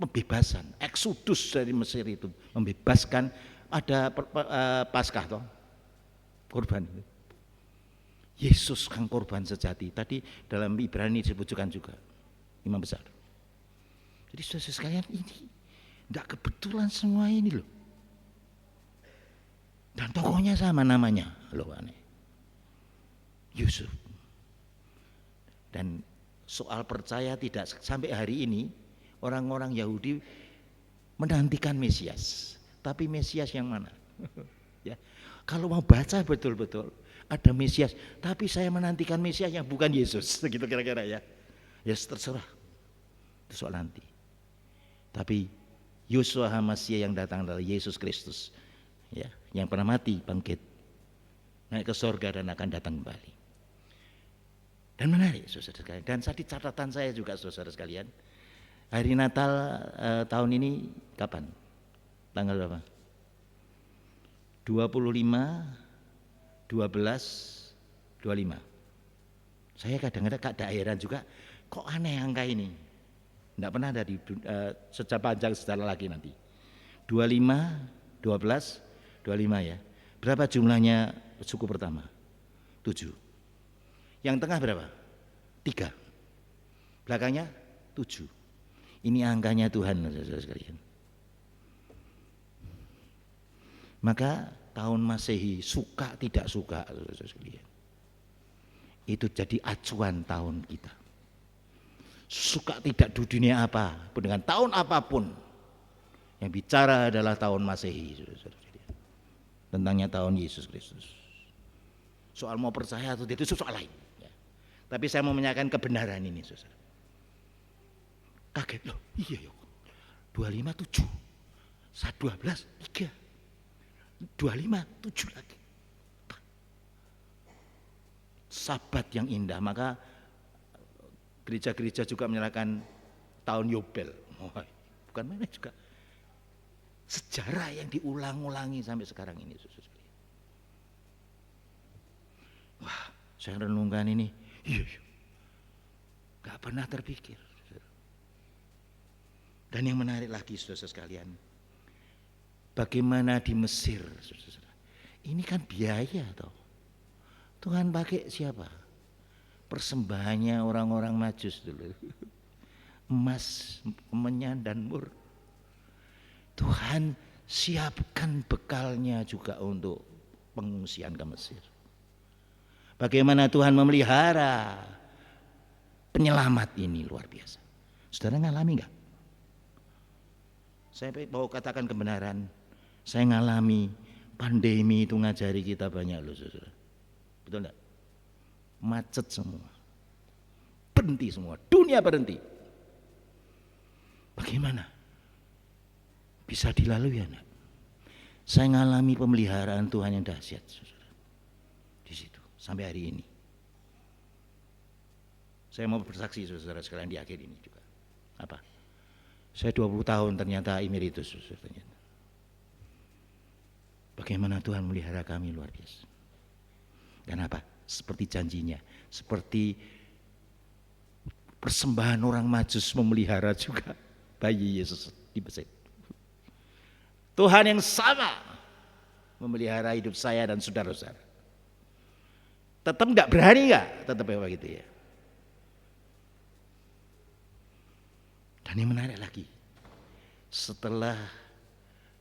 Pembebasan, eksodus dari Mesir itu membebaskan. Ada Paskah toh, korban itu. Yesus kang korban sejati. Tadi dalam Ibrani disebutkan juga imam besar. Jadi saudara sekalian, ini tidak kebetulan semua ini loh. Dan tokohnya sama namanya loh, aneh. Yusuf. Dan soal percaya tidak, sampai hari ini orang-orang Yahudi menantikan Mesias. Tapi Mesias yang mana? Ya. Kalau mau baca betul-betul ada Mesias, tapi saya menantikan Mesias yang bukan Yesus, gitu kira-kira ya. Ya terserah, itu soal nanti. Tapi Yeshua HaMashiach yang datang adalah Yesus Kristus, ya, yang pernah mati, bangkit, naik ke surga dan akan datang kembali. Dan menarik, saudara sekalian. Dan tadi catatan saya juga, saudara sekalian, hari Natal tahun ini kapan? Tanggal berapa? 25 12, 25. Saya kadang-kadang heran juga, kok aneh angka ini. Tidak pernah ada di sejak panjang sejarah lagi nanti. 25, 12, 25 ya. Berapa jumlahnya suku pertama? 7. Yang tengah berapa? 3. Belakangnya 7. Ini angkanya Tuhan, saudara sekalian. Maka tahun Masehi, suka tidak suka, saudara sekalian, itu jadi acuan tahun kita. Suka tidak di dunia apa, dengan tahun apapun, yang bicara adalah tahun Masehi, saudara sekalian. Tentangnya tahun Yesus Kristus. Soal mau percaya atau tidak itu soal lain. Ya. Tapi saya mau menyatakan kebenaran ini, saudara. Kaget loh, iya yuk. 25 7, 12 3. 25 7 lagi. Sabat yang indah. Maka Gereja-gereja juga menyerahkan tahun Yobel. Bukan main juga. Sejarah yang diulang-ulangi sampai sekarang ini. Wah, saya renungkan ini. Iya. Gak pernah terpikir. Dan yang menarik lagi saudara sekalian, bagaimana di Mesir, saudara. Ini kan biaya toh. Tuhan pakai siapa? Persembahannya orang-orang Majus dulu. Emas, menyan dan mur. Tuhan siapkan bekalnya juga untuk pengungsian ke Mesir. Bagaimana Tuhan memelihara penyelamat ini luar biasa. Saudara ngalami enggak? Saya mau katakan kebenaran, saya ngalami pandemi itu ngajari kita banyak loh saudara. Betul enggak? Macet semua, berhenti semua, dunia berhenti. Bagaimana? Bisa dilalui ya enggak? Saya ngalami pemeliharaan Tuhan yang dahsyat saudara. Di situ, sampai hari ini. Saya mau bersaksi saudara sekalian di akhir ini juga. Apa? Saya 20 tahun ternyata emeritus. Ternyata. Bagaimana Tuhan melihara kami luar biasa. Dan apa? Seperti janjinya. Seperti persembahan orang Majus memelihara juga bayi Yesus di Mesir. Tuhan yang sama memelihara hidup saya dan saudara-saudara. Tetap enggak berani enggak? Tetap begitu ya. Dan yang menarik lagi, setelah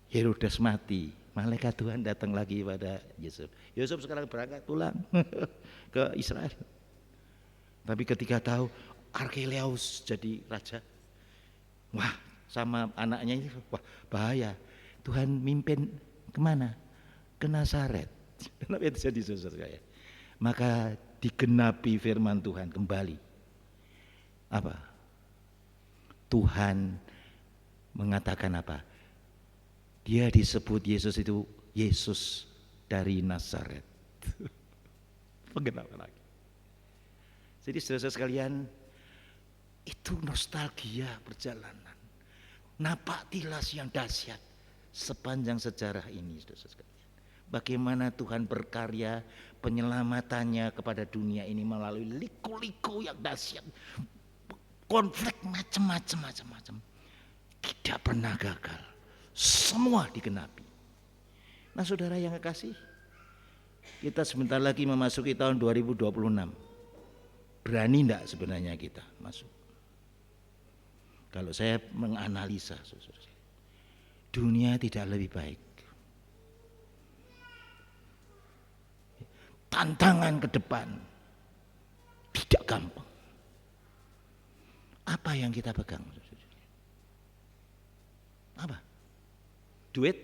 Herodes mati, malaikat Tuhan datang lagi pada Yusuf. Yusuf sekarang berangkat pulang ke Israel. Tapi ketika tahu Arkelaus jadi raja, wah sama anaknya ini, wah bahaya. Tuhan mimpin kemana? Ke Nazaret. Kenapa itu jadi saudara saya? Maka digenapi firman Tuhan kembali. Apa? Tuhan mengatakan apa? Dia disebut Yesus itu Yesus dari Nazaret. Kenapa lagi? Jadi saudara sekalian, itu nostalgia perjalanan. Napak tilas yang dahsyat sepanjang sejarah ini saudara sekalian. Bagaimana Tuhan berkarya penyelamatannya kepada dunia ini melalui liku-liku yang dahsyat. Konflik macam-macam tidak pernah gagal, semua digenapi. Nah saudara yang kekasih, kita sebentar lagi memasuki tahun 2026. Berani enggak sebenarnya kita masuk? Kalau saya menganalisa, dunia tidak lebih baik. Tantangan ke depan tidak gampang. Apa yang kita pegang? Apa? Duit?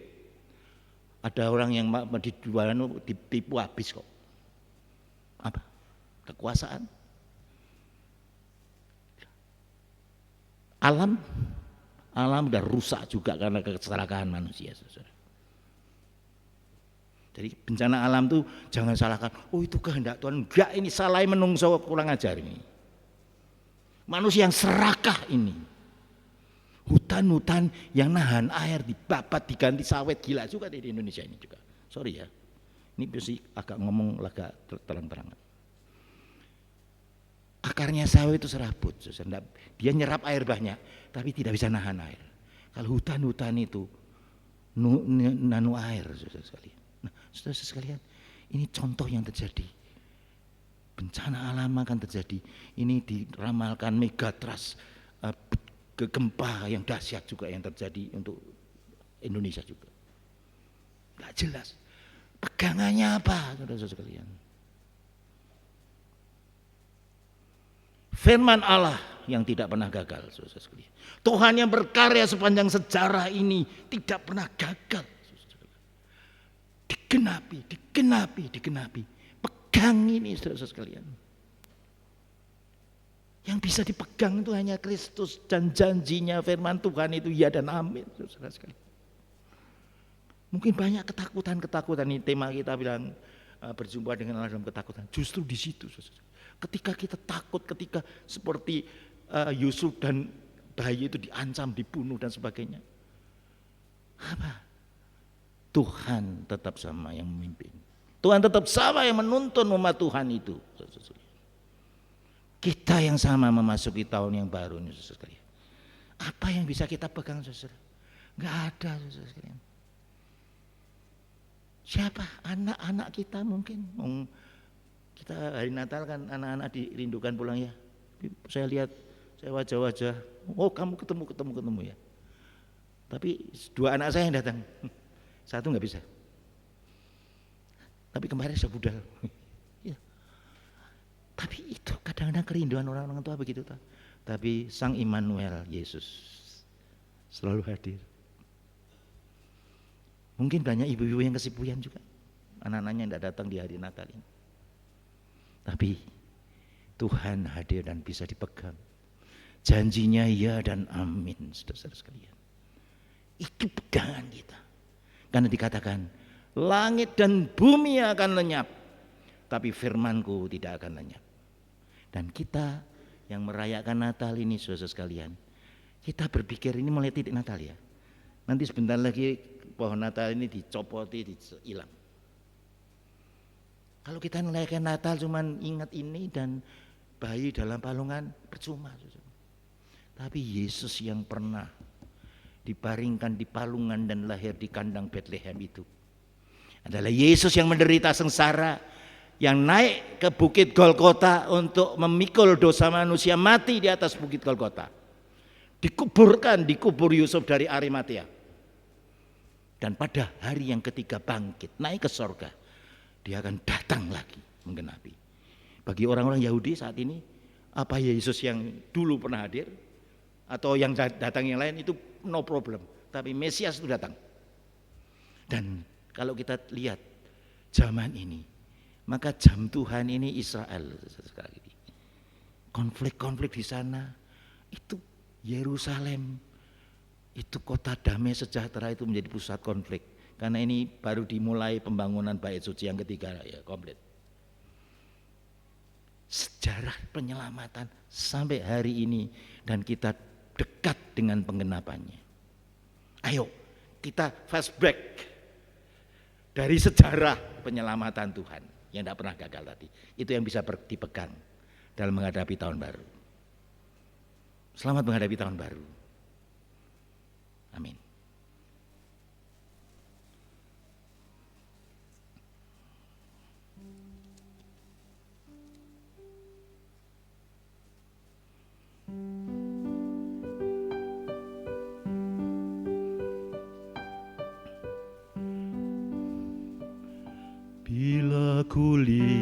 Ada orang yang ditipu habis kok. Apa? Kekuasaan? Alam? Alam udah rusak juga karena kecelakaan manusia. Jadi bencana alam tuh jangan salahkan. Oh itu kehendak Tuhan. Enggak, ini salah menungso kurang ajar ini. Manusia yang serakah ini. Hutan-hutan yang nahan air dibabat diganti sawit, gila juga di Indonesia ini juga. Sorry ya. Ini mesti agak ngomong agak terang-terangan. Akarnya sawit itu serabut. Dia nyerap air banyak tapi tidak bisa nahan air. Kalau hutan-hutan itu nanu air saudara sekalian. Nah, saudara sekalian, ini contoh yang terjadi. Bencana alam akan terjadi. Ini diramalkan megatrust, gempa yang dahsyat juga yang terjadi untuk Indonesia juga. Gak jelas. Pegangannya apa, saudara sekalian? Firman Allah yang tidak pernah gagal, saudara sekalian. Tuhan yang berkarya sepanjang sejarah ini tidak pernah gagal. Digenapi. Pegang ini saudara sekalian. Yang bisa dipegang itu hanya Kristus dan janjinya firman Tuhan itu ya dan amin saudara sekalian. Mungkin banyak ketakutan ini tema kita bilang berjumpa dengan Allah dalam ketakutan. Justru di situ saudara. Ketika kita takut, ketika seperti Yusuf dan bayi itu diancam, dibunuh dan sebagainya. Apa? Tuhan tetap sama yang memimpin. Tuhan tetap sama yang menuntun umat Tuhan itu. Kita yang sama memasuki tahun yang baru ini, saudara sekalian. Apa yang bisa kita pegang, saudara? Enggak ada, saudara sekalian. Siapa? Anak-anak kita mungkin. Kita hari Natal kan anak-anak dirindukan pulang ya. Saya lihat, saya wajah-wajah, oh kamu ketemu ya. Tapi 2 anak saya yang datang, 1 nggak bisa. Tapi kemarin saya budal. Ya. Tapi itu kadang-kadang kerinduan orang-orang tua begitu. Tapi Sang Immanuel Yesus selalu hadir. Mungkin banyak ibu-ibu yang kesepian juga, anak-anaknya tidak datang di hari Natal ini. Tapi Tuhan hadir dan bisa dipegang. Janjinya ya dan amin, saudara-saudara sekalian. Itu pegangan kita. Karena dikatakan, langit dan bumi akan lenyap, tapi firmanku tidak akan lenyap. Dan kita yang merayakan Natal ini, saudara sekalian, kita berpikir ini mulai titik Natal ya. Nanti sebentar lagi pohon Natal ini dicopoti, hilang. Kalau kita merayakan Natal cuman ingat ini dan bayi dalam palungan, percuma. Tapi Yesus yang pernah dibaringkan di palungan dan lahir di kandang Bethlehem itu adalah Yesus yang menderita sengsara, yang naik ke bukit Golgota untuk memikul dosa manusia, mati di atas bukit Golgota, dikuburkan di kubur Yusuf dari Arimatea, dan pada hari yang ketiga bangkit naik ke sorga. Dia akan datang lagi menggenapi. Bagi orang-orang Yahudi saat ini, apa Yesus yang dulu pernah hadir atau yang datang yang lain itu no problem, tapi Mesias itu datang. Dan kalau kita lihat zaman ini, maka jam Tuhan ini Israel sekali. Konflik-konflik di sana, itu Yerusalem, itu kota damai sejahtera itu menjadi pusat konflik. Karena ini baru dimulai pembangunan bait suci yang ketiga ya, komplit. Sejarah penyelamatan sampai hari ini dan kita dekat dengan penggenapannya. Ayo kita flashback dari sejarah penyelamatan Tuhan yang tidak pernah gagal tadi. Itu yang bisa dipegang dalam menghadapi tahun baru. Selamat menghadapi tahun baru. Amin. Bila kulihat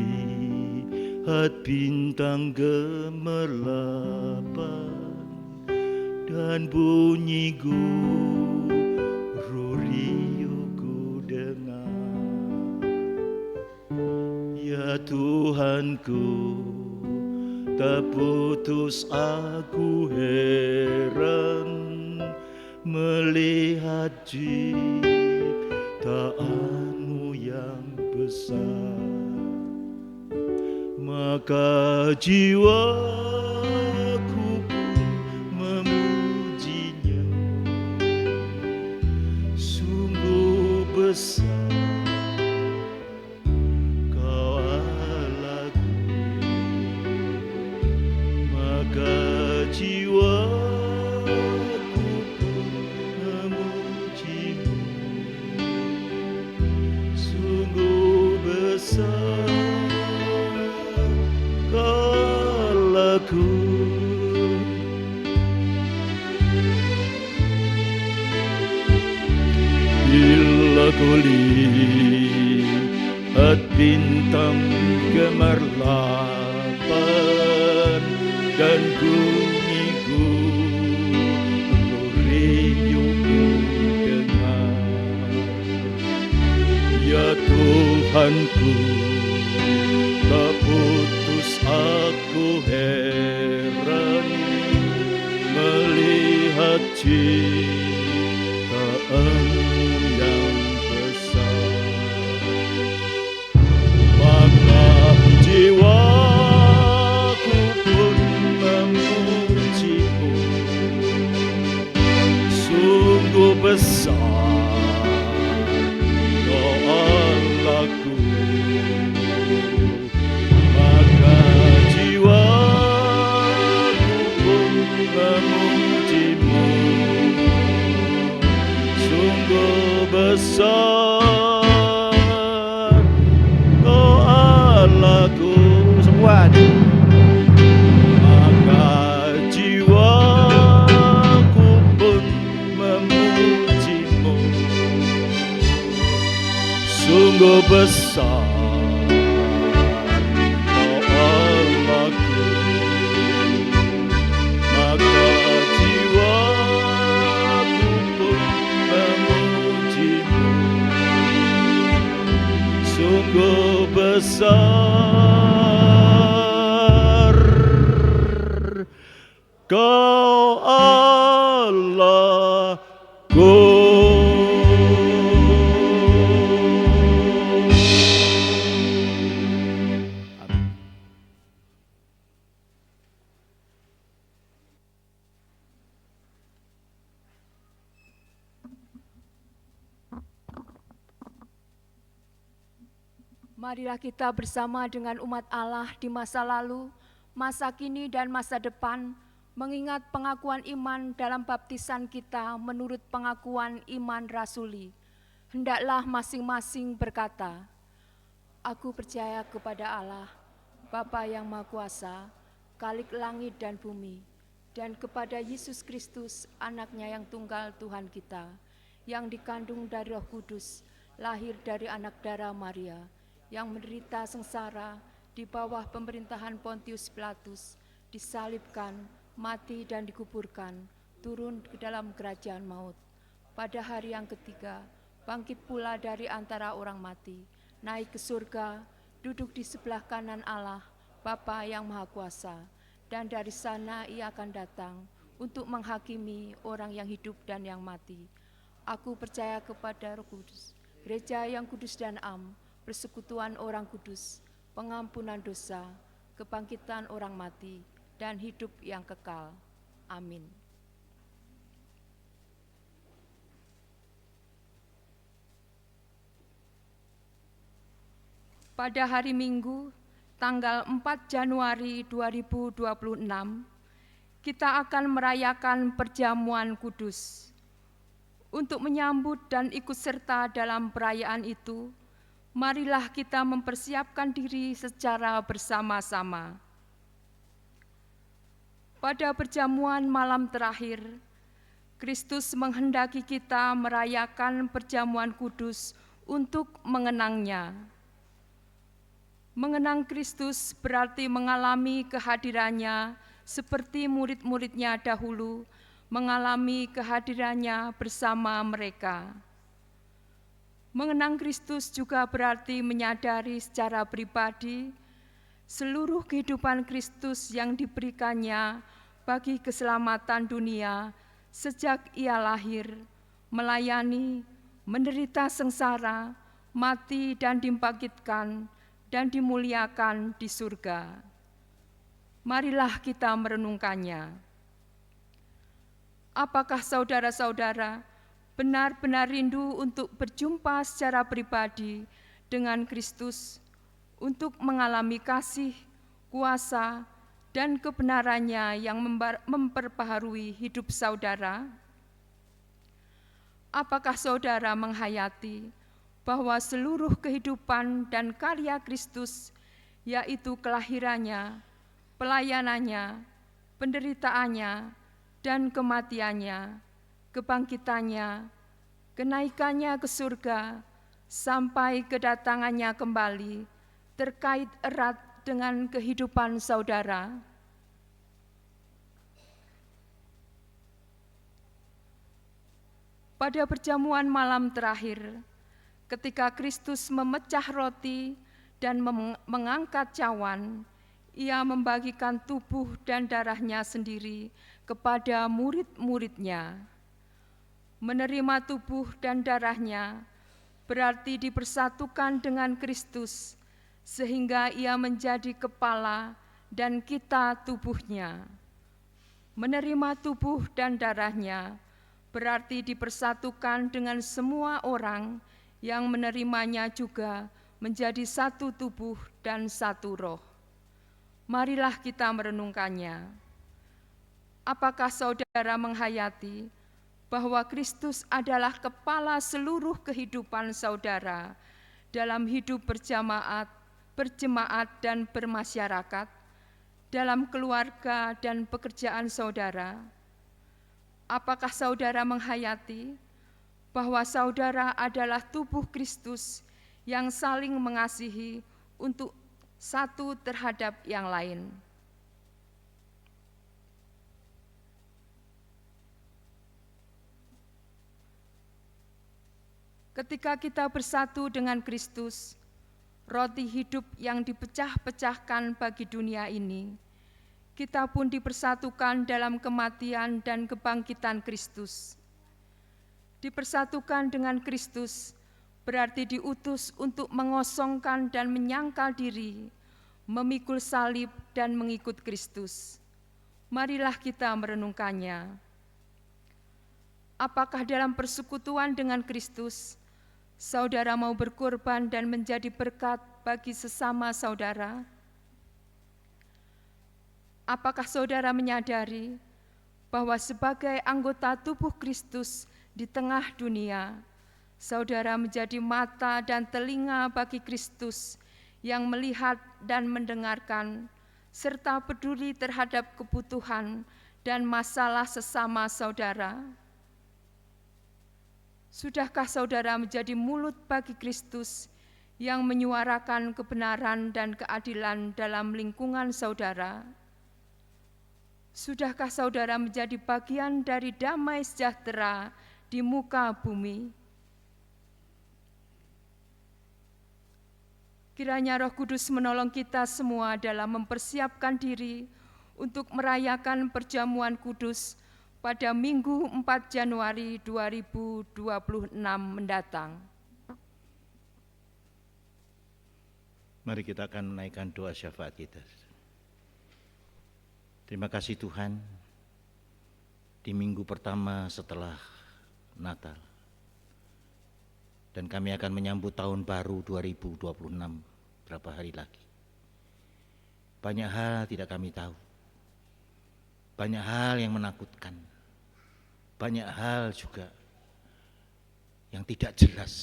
bintang gemerlapan dan bunyi guru riuhku dengar, ya Tuhanku, tak putus aku heran melihat ciptaanmu yang besar. Maka jiwaku pun memujinya, sungguh besar Kau Allahku. Maka jiwaku pun memujimu, sungguh besar Kau Allahku. Bila kulihat bintang gemerlapan dan bunyi guru riuhku dengar, ya Tuhanku, tak putus aku heran melihat ciptaanmu yang besar. Maka jiwaku besar Kau Allahku, maka jiwaku pun memujimu. Sungguh besar Kau Allahku, semua maka jiwaku pun memujimu. Sungguh besar Kau Allahku, maka jiwaku pun memujimu. Sungguh besar Kau Allahku. Marilah kita bersama dengan umat Allah di masa lalu, masa kini, dan masa depan, mengingat pengakuan iman dalam baptisan kita menurut pengakuan iman rasuli. Hendaklah masing-masing berkata, Aku percaya kepada Allah, Bapa yang Maha Kuasa, Khalik langit dan bumi, dan kepada Yesus Kristus, anaknya yang tunggal Tuhan kita, yang dikandung dari Roh Kudus, lahir dari anak darah Maria, yang menderita sengsara di bawah pemerintahan Pontius Pilatus, disalibkan, mati dan dikuburkan, turun ke dalam kerajaan maut. Pada hari yang ketiga, bangkit pula dari antara orang mati, naik ke surga, duduk di sebelah kanan Allah, Bapa yang Maha Kuasa, dan dari sana Ia akan datang untuk menghakimi orang yang hidup dan yang mati. Aku percaya kepada Roh Kudus, gereja yang kudus dan am, persekutuan orang kudus, pengampunan dosa, kebangkitan orang mati, dan hidup yang kekal. Amin. Pada hari Minggu, tanggal 4 Januari 2026, kita akan merayakan perjamuan kudus. Untuk menyambut dan ikut serta dalam perayaan itu, marilah kita mempersiapkan diri secara bersama-sama. Pada perjamuan malam terakhir, Kristus menghendaki kita merayakan perjamuan kudus untuk mengenangnya. Mengenang Kristus berarti mengalami kehadirannya seperti murid-muridnya dahulu mengalami kehadirannya bersama mereka. Mengenang Kristus juga berarti menyadari secara pribadi seluruh kehidupan Kristus yang diberikannya bagi keselamatan dunia sejak Ia lahir, melayani, menderita sengsara, mati dan dibangkitkan, dan dimuliakan di surga. Marilah kita merenungkannya. Apakah saudara-saudara benar-benar rindu untuk berjumpa secara pribadi dengan Kristus, untuk mengalami kasih, kuasa, dan kebenarannya yang memperbaharui hidup saudara? Apakah saudara menghayati bahwa seluruh kehidupan dan karya Kristus, yaitu kelahirannya, pelayanannya, penderitaannya, dan kematiannya, kebangkitannya, kenaikannya ke surga, sampai kedatangannya kembali, terkait erat dengan kehidupan saudara? Pada perjamuan malam terakhir, ketika Kristus memecah roti dan mengangkat cawan, Ia membagikan tubuh dan darahnya sendiri kepada murid-muridnya. Menerima tubuh dan darahnya berarti dipersatukan dengan Kristus, sehingga Ia menjadi kepala dan kita tubuhnya. Menerima tubuh dan darahnya berarti dipersatukan dengan semua orang yang menerimanya juga menjadi satu tubuh dan satu roh. Marilah kita merenungkannya. Apakah saudara menghayati bahwa Kristus adalah kepala seluruh kehidupan saudara dalam hidup berjemaat dan bermasyarakat, dalam keluarga dan pekerjaan saudara? Apakah saudara menghayati bahwa saudara adalah tubuh Kristus yang saling mengasihi untuk satu terhadap yang lain? Ketika kita bersatu dengan Kristus, roti hidup yang dipecah-pecahkan bagi dunia ini, kita pun dipersatukan dalam kematian dan kebangkitan Kristus. Dipersatukan dengan Kristus berarti diutus untuk mengosongkan dan menyangkal diri, memikul salib dan mengikut Kristus. Marilah kita merenungkannya. Apakah dalam persekutuan dengan Kristus, saudara mau berkorban dan menjadi berkat bagi sesama saudara? Apakah saudara menyadari bahwa sebagai anggota tubuh Kristus di tengah dunia, saudara menjadi mata dan telinga bagi Kristus yang melihat dan mendengarkan, serta peduli terhadap kebutuhan dan masalah sesama saudara? Sudahkah saudara menjadi mulut bagi Kristus yang menyuarakan kebenaran dan keadilan dalam lingkungan saudara? Sudahkah saudara menjadi bagian dari damai sejahtera di muka bumi? Kiranya Roh Kudus menolong kita semua dalam mempersiapkan diri untuk merayakan perjamuan kudus pada Minggu 4 Januari 2026 mendatang. Mari kita akan menaikkan doa syafaat kita. Terima kasih Tuhan, di minggu pertama setelah Natal, dan kami akan menyambut tahun baru 2026 berapa hari lagi. Banyak hal tidak kami tahu, banyak hal yang menakutkan, banyak hal juga yang tidak jelas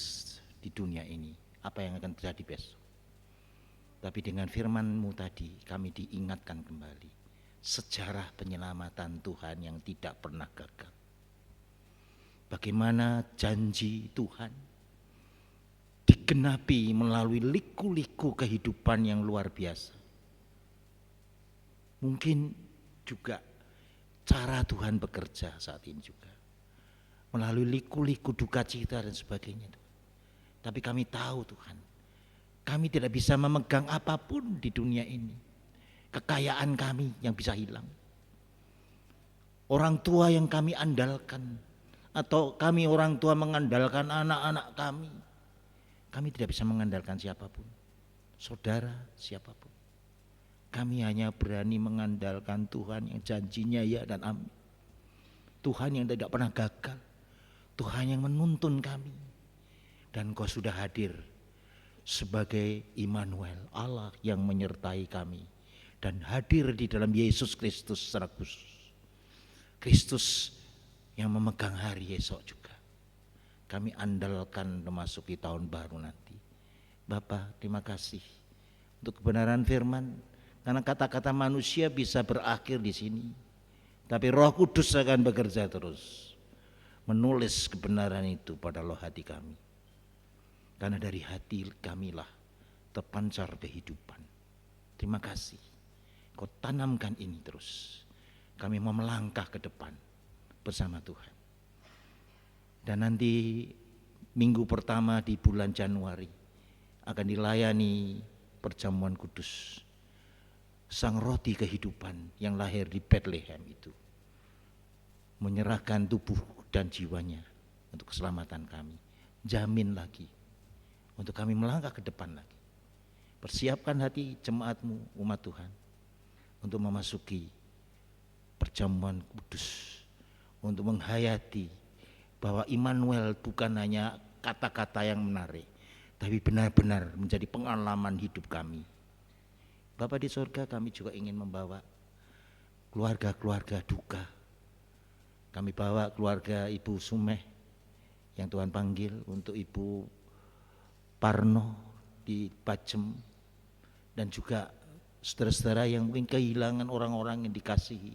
di dunia ini, apa yang akan terjadi besok. Tapi dengan firman-Mu tadi kami diingatkan kembali sejarah penyelamatan Tuhan yang tidak pernah gagal. Bagaimana janji Tuhan digenapi melalui liku-liku kehidupan yang luar biasa. Mungkin juga cara Tuhan bekerja saat ini juga melalui liku-liku duka cita dan sebagainya. Tapi kami tahu Tuhan, kami tidak bisa memegang apapun di dunia ini. Kekayaan kami yang bisa hilang, orang tua yang kami andalkan, atau kami orang tua mengandalkan anak-anak kami. Kami tidak bisa mengandalkan siapapun, saudara siapapun. Kami hanya berani mengandalkan Tuhan yang janjinya ya dan amin. Tuhan yang tidak pernah gagal, Tuhan yang menuntun kami. Dan Kau sudah hadir sebagai Immanuel, Allah yang menyertai kami, dan hadir di dalam Yesus Kristus secara khusus. Kristus yang memegang hari esok juga. Kami andalkan memasuki tahun baru nanti. Bapa, terima kasih untuk kebenaran firman, karena kata-kata manusia bisa berakhir di sini, tapi Roh Kudus akan bekerja terus menulis kebenaran itu pada loh hati kami. Karena dari hati kamilah terpancar kehidupan. Terima kasih, Kau tanamkan ini terus. Kami mau melangkah ke depan bersama Tuhan. Dan nanti minggu pertama di bulan Januari akan dilayani perjamuan kudus. Sang roti kehidupan yang lahir di Bethlehem itu menyerahkan tubuh dan jiwanya untuk keselamatan kami. Jamin lagi untuk kami melangkah ke depan lagi. Persiapkan hati jemaat-Mu, umat Tuhan, untuk memasuki perjamuan kudus, untuk menghayati bahwa Immanuel bukan hanya kata-kata yang menarik, tapi benar-benar menjadi pengalaman hidup kami. Bapa di surga, kami juga ingin membawa keluarga-keluarga duka. Kami bawa keluarga Ibu Sumeh yang Tuhan panggil, untuk Ibu Parno di Pajem, dan juga saudara-saudara yang mungkin kehilangan orang-orang yang dikasihi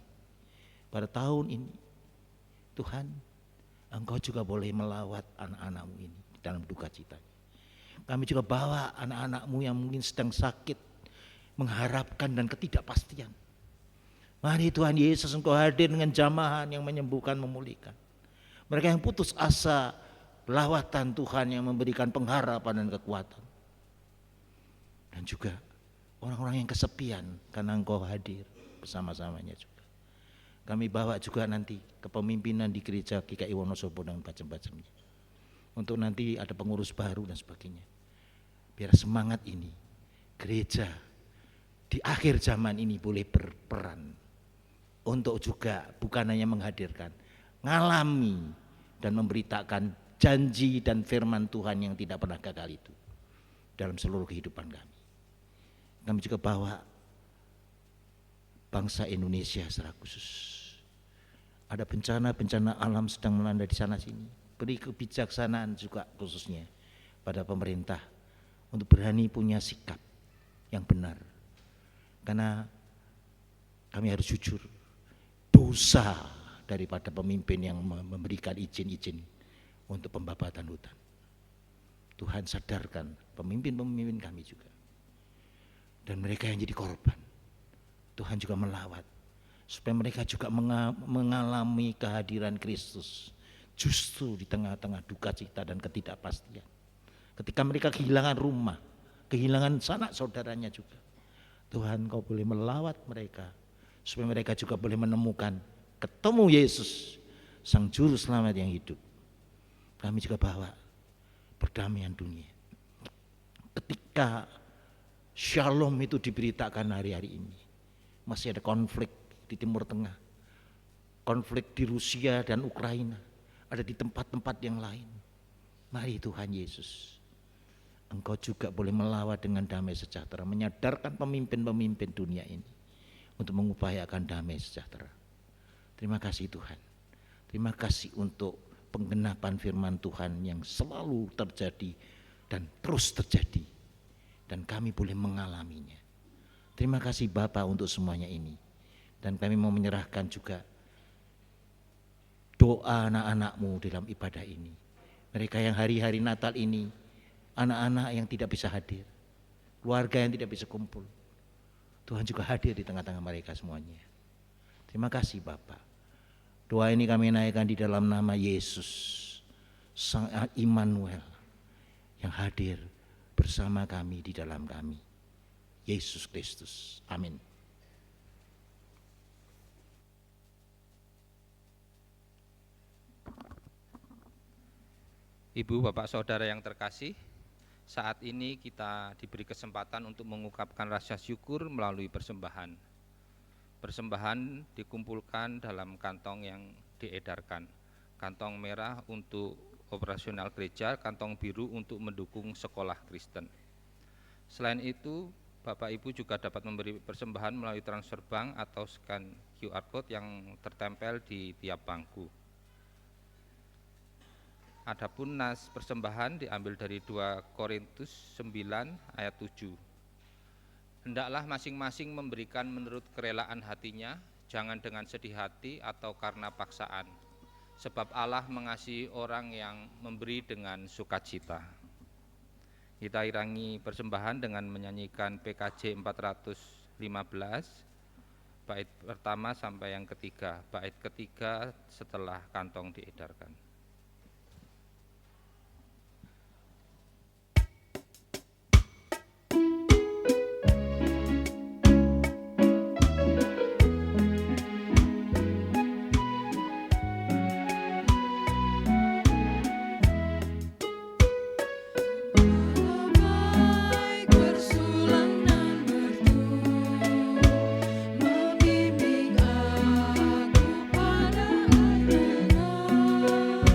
pada tahun ini. Tuhan, Engkau juga boleh melawat anak-anak-Mu ini dalam duka cita. Kami juga bawa anak-anak-Mu yang mungkin sedang sakit, mengharapkan dan ketidakpastian. Mari Tuhan Yesus, Engkau hadir dengan jamahan yang menyembuhkan, memulihkan. Mereka yang putus asa, lawatan Tuhan yang memberikan pengharapan dan kekuatan. Dan juga orang-orang yang kesepian karena Engkau hadir bersama-samanya juga. Kami bawa juga nanti kepemimpinan di gereja GKI Wonosobo dan Pajem-Pajemnya. Untuk nanti ada pengurus baru dan sebagainya. Biar semangat ini, gereja di akhir zaman ini boleh berperan untuk juga bukan hanya menghadirkan, ngalami dan memberitakan janji dan firman Tuhan yang tidak pernah gagal itu dalam seluruh kehidupan kami. Kami juga bawa bangsa Indonesia secara khusus. Ada bencana-bencana alam sedang melanda di sana sini. Beri kebijaksanaan juga khususnya pada pemerintah untuk berani punya sikap yang benar. Karena kami harus jujur, dosa daripada pemimpin yang memberikan izin-izin untuk pembabatan hutan. Tuhan sadarkan pemimpin-pemimpin kami juga. Dan mereka yang jadi korban, Tuhan juga melawat supaya mereka juga mengalami kehadiran Kristus justru di tengah-tengah duka cita dan ketidakpastian. Ketika mereka kehilangan rumah, kehilangan sanak saudaranya juga, Tuhan Kau boleh melawat mereka supaya mereka juga boleh menemukan, ketemu Yesus, Sang Juru Selamat yang hidup. Kami juga bawa perdamaian dunia. Ketika Shalom itu diberitakan hari-hari ini, masih ada konflik di Timur Tengah, konflik di Rusia dan Ukraina, ada di tempat-tempat yang lain. Mari Tuhan Yesus, Engkau juga boleh melawat dengan damai sejahtera, menyadarkan pemimpin-pemimpin dunia ini untuk mengupayakan damai sejahtera. Terima kasih Tuhan. Terima kasih untuk penggenapan firman Tuhan yang selalu terjadi dan terus terjadi, dan kami boleh mengalaminya. Terima kasih Bapa untuk semuanya ini. Dan kami mau menyerahkan juga doa anak-anak-Mu dalam ibadah ini. Mereka yang hari-hari Natal ini, anak-anak yang tidak bisa hadir, keluarga yang tidak bisa kumpul, Tuhan juga hadir di tengah-tengah mereka semuanya. Terima kasih Bapa. Doa ini kami naikkan di dalam nama Yesus, Sang Immanuel, yang hadir bersama kami di dalam kami, Yesus Kristus. Amin. Ibu, Bapak, Saudara yang terkasih, saat ini kita diberi kesempatan untuk mengungkapkan rasa syukur melalui persembahan. Persembahan dikumpulkan dalam kantong yang diedarkan. Kantong merah untuk operasional gereja, kantong biru untuk mendukung sekolah Kristen. Selain itu, Bapak Ibu juga dapat memberi persembahan melalui transfer bank atau scan QR code yang tertempel di tiap bangku. Adapun nas persembahan diambil dari 2 Korintus 9 ayat 7. Hendaklah masing-masing memberikan menurut kerelaan hatinya, jangan dengan sedih hati atau karena paksaan, sebab Allah mengasihi orang yang memberi dengan sukacita. Kita irangi persembahan dengan menyanyikan PKJ 415, bait pertama sampai yang ketiga, bait ketiga setelah kantong diedarkan. Membimbing aku pada air tenang.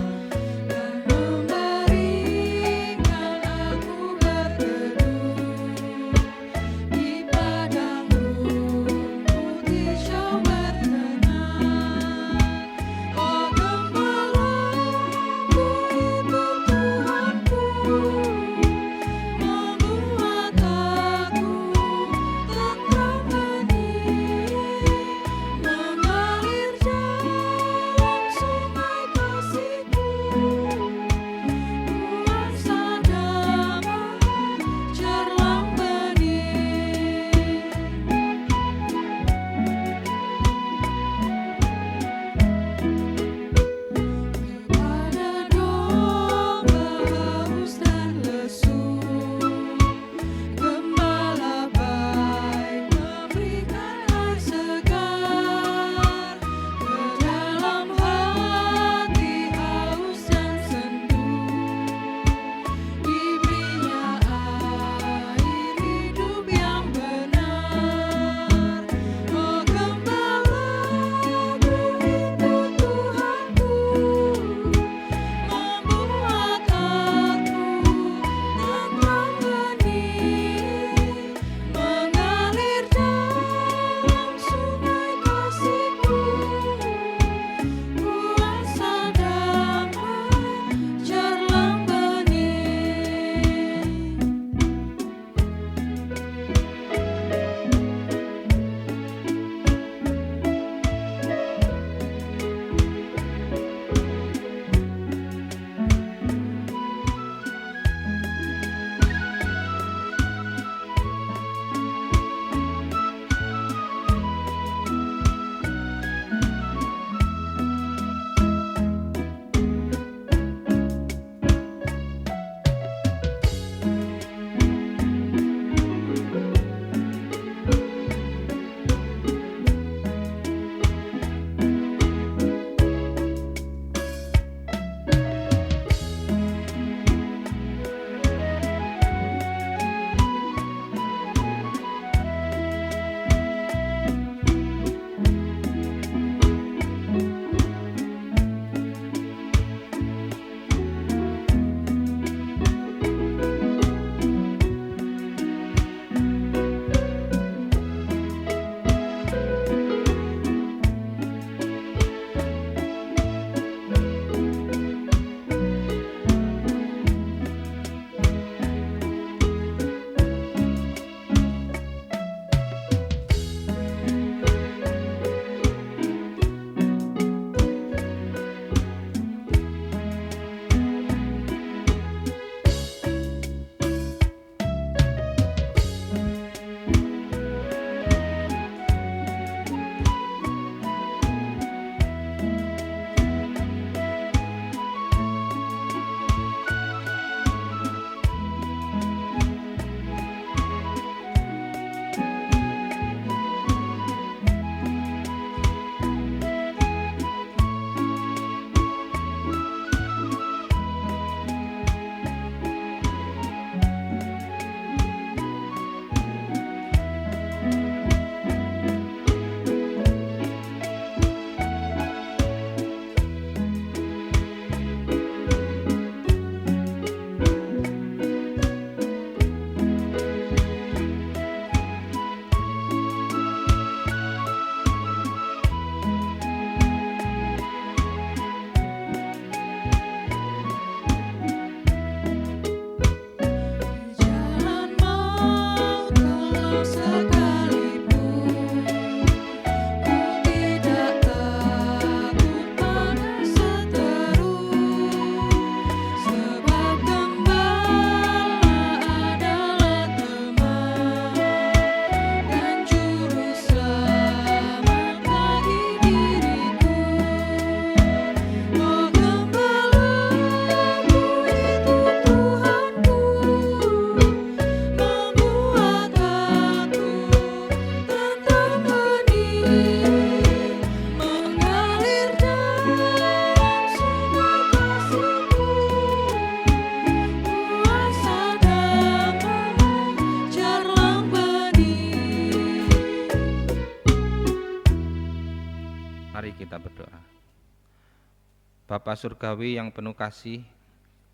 Bapa Surgawi yang penuh kasih,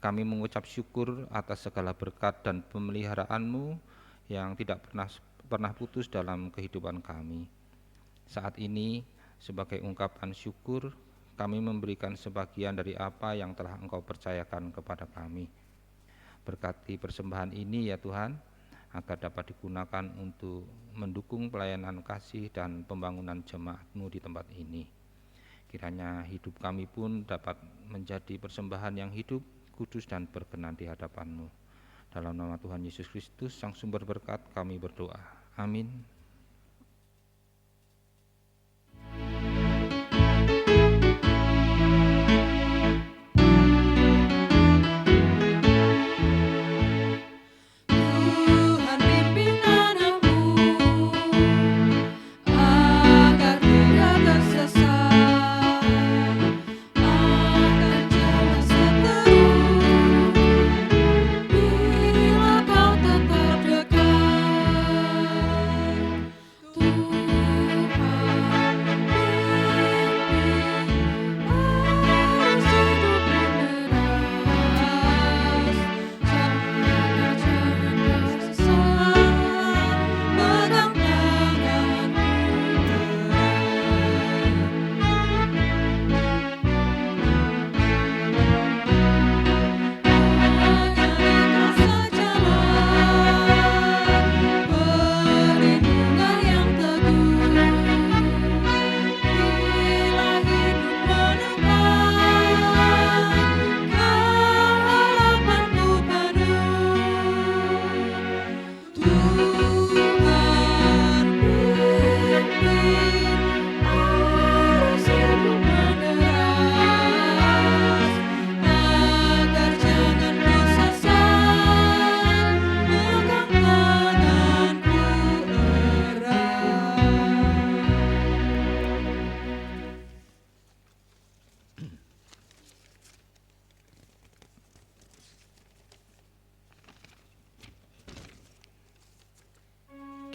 kami mengucap syukur atas segala berkat dan pemeliharaan-Mu yang tidak pernah putus dalam kehidupan kami. Saat ini, sebagai ungkapan syukur, kami memberikan sebagian dari apa yang telah Engkau percayakan kepada kami. Berkati persembahan ini ya Tuhan, agar dapat digunakan untuk mendukung pelayanan kasih dan pembangunan jemaat-Mu di tempat ini. Kiranya hidup kami pun dapat menjadi persembahan yang hidup, kudus dan berkenan di hadapan-Mu. Dalam nama Tuhan Yesus Kristus, Sang Sumber Berkat, kami berdoa. Amin.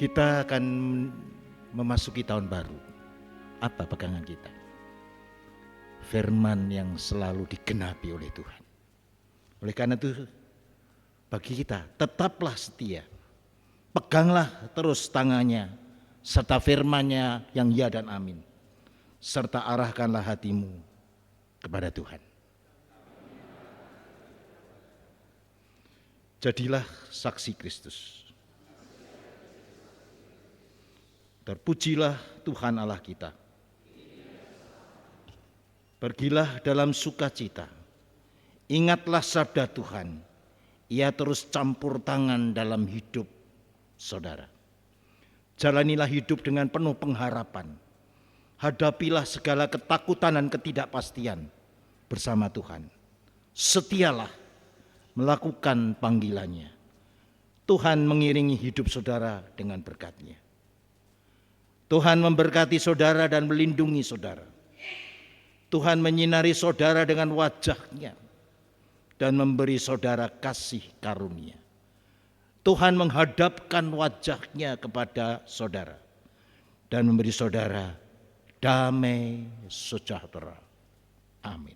Kita akan memasuki tahun baru. Apa pegangan kita? Firman yang selalu digenapi oleh Tuhan. Oleh karena itu, bagi kita tetaplah setia. Peganglah terus tangannya, serta firman-Nya yang ya dan amin. Serta arahkanlah hatimu kepada Tuhan. Jadilah saksi Kristus. Terpujilah Tuhan Allah kita. Pergilah dalam sukacita. Ingatlah sabda Tuhan. Ia terus campur tangan dalam hidup saudara. Jalanilah hidup dengan penuh pengharapan. Hadapilah segala ketakutan dan ketidakpastian bersama Tuhan. Setialah melakukan panggilannya. Tuhan mengiringi hidup saudara dengan berkat-Nya. Tuhan memberkati saudara dan melindungi saudara. Tuhan menyinari saudara dengan wajah-Nya dan memberi saudara kasih karunia. Tuhan menghadapkan wajah-Nya kepada saudara dan memberi saudara damai sejahtera. Amin.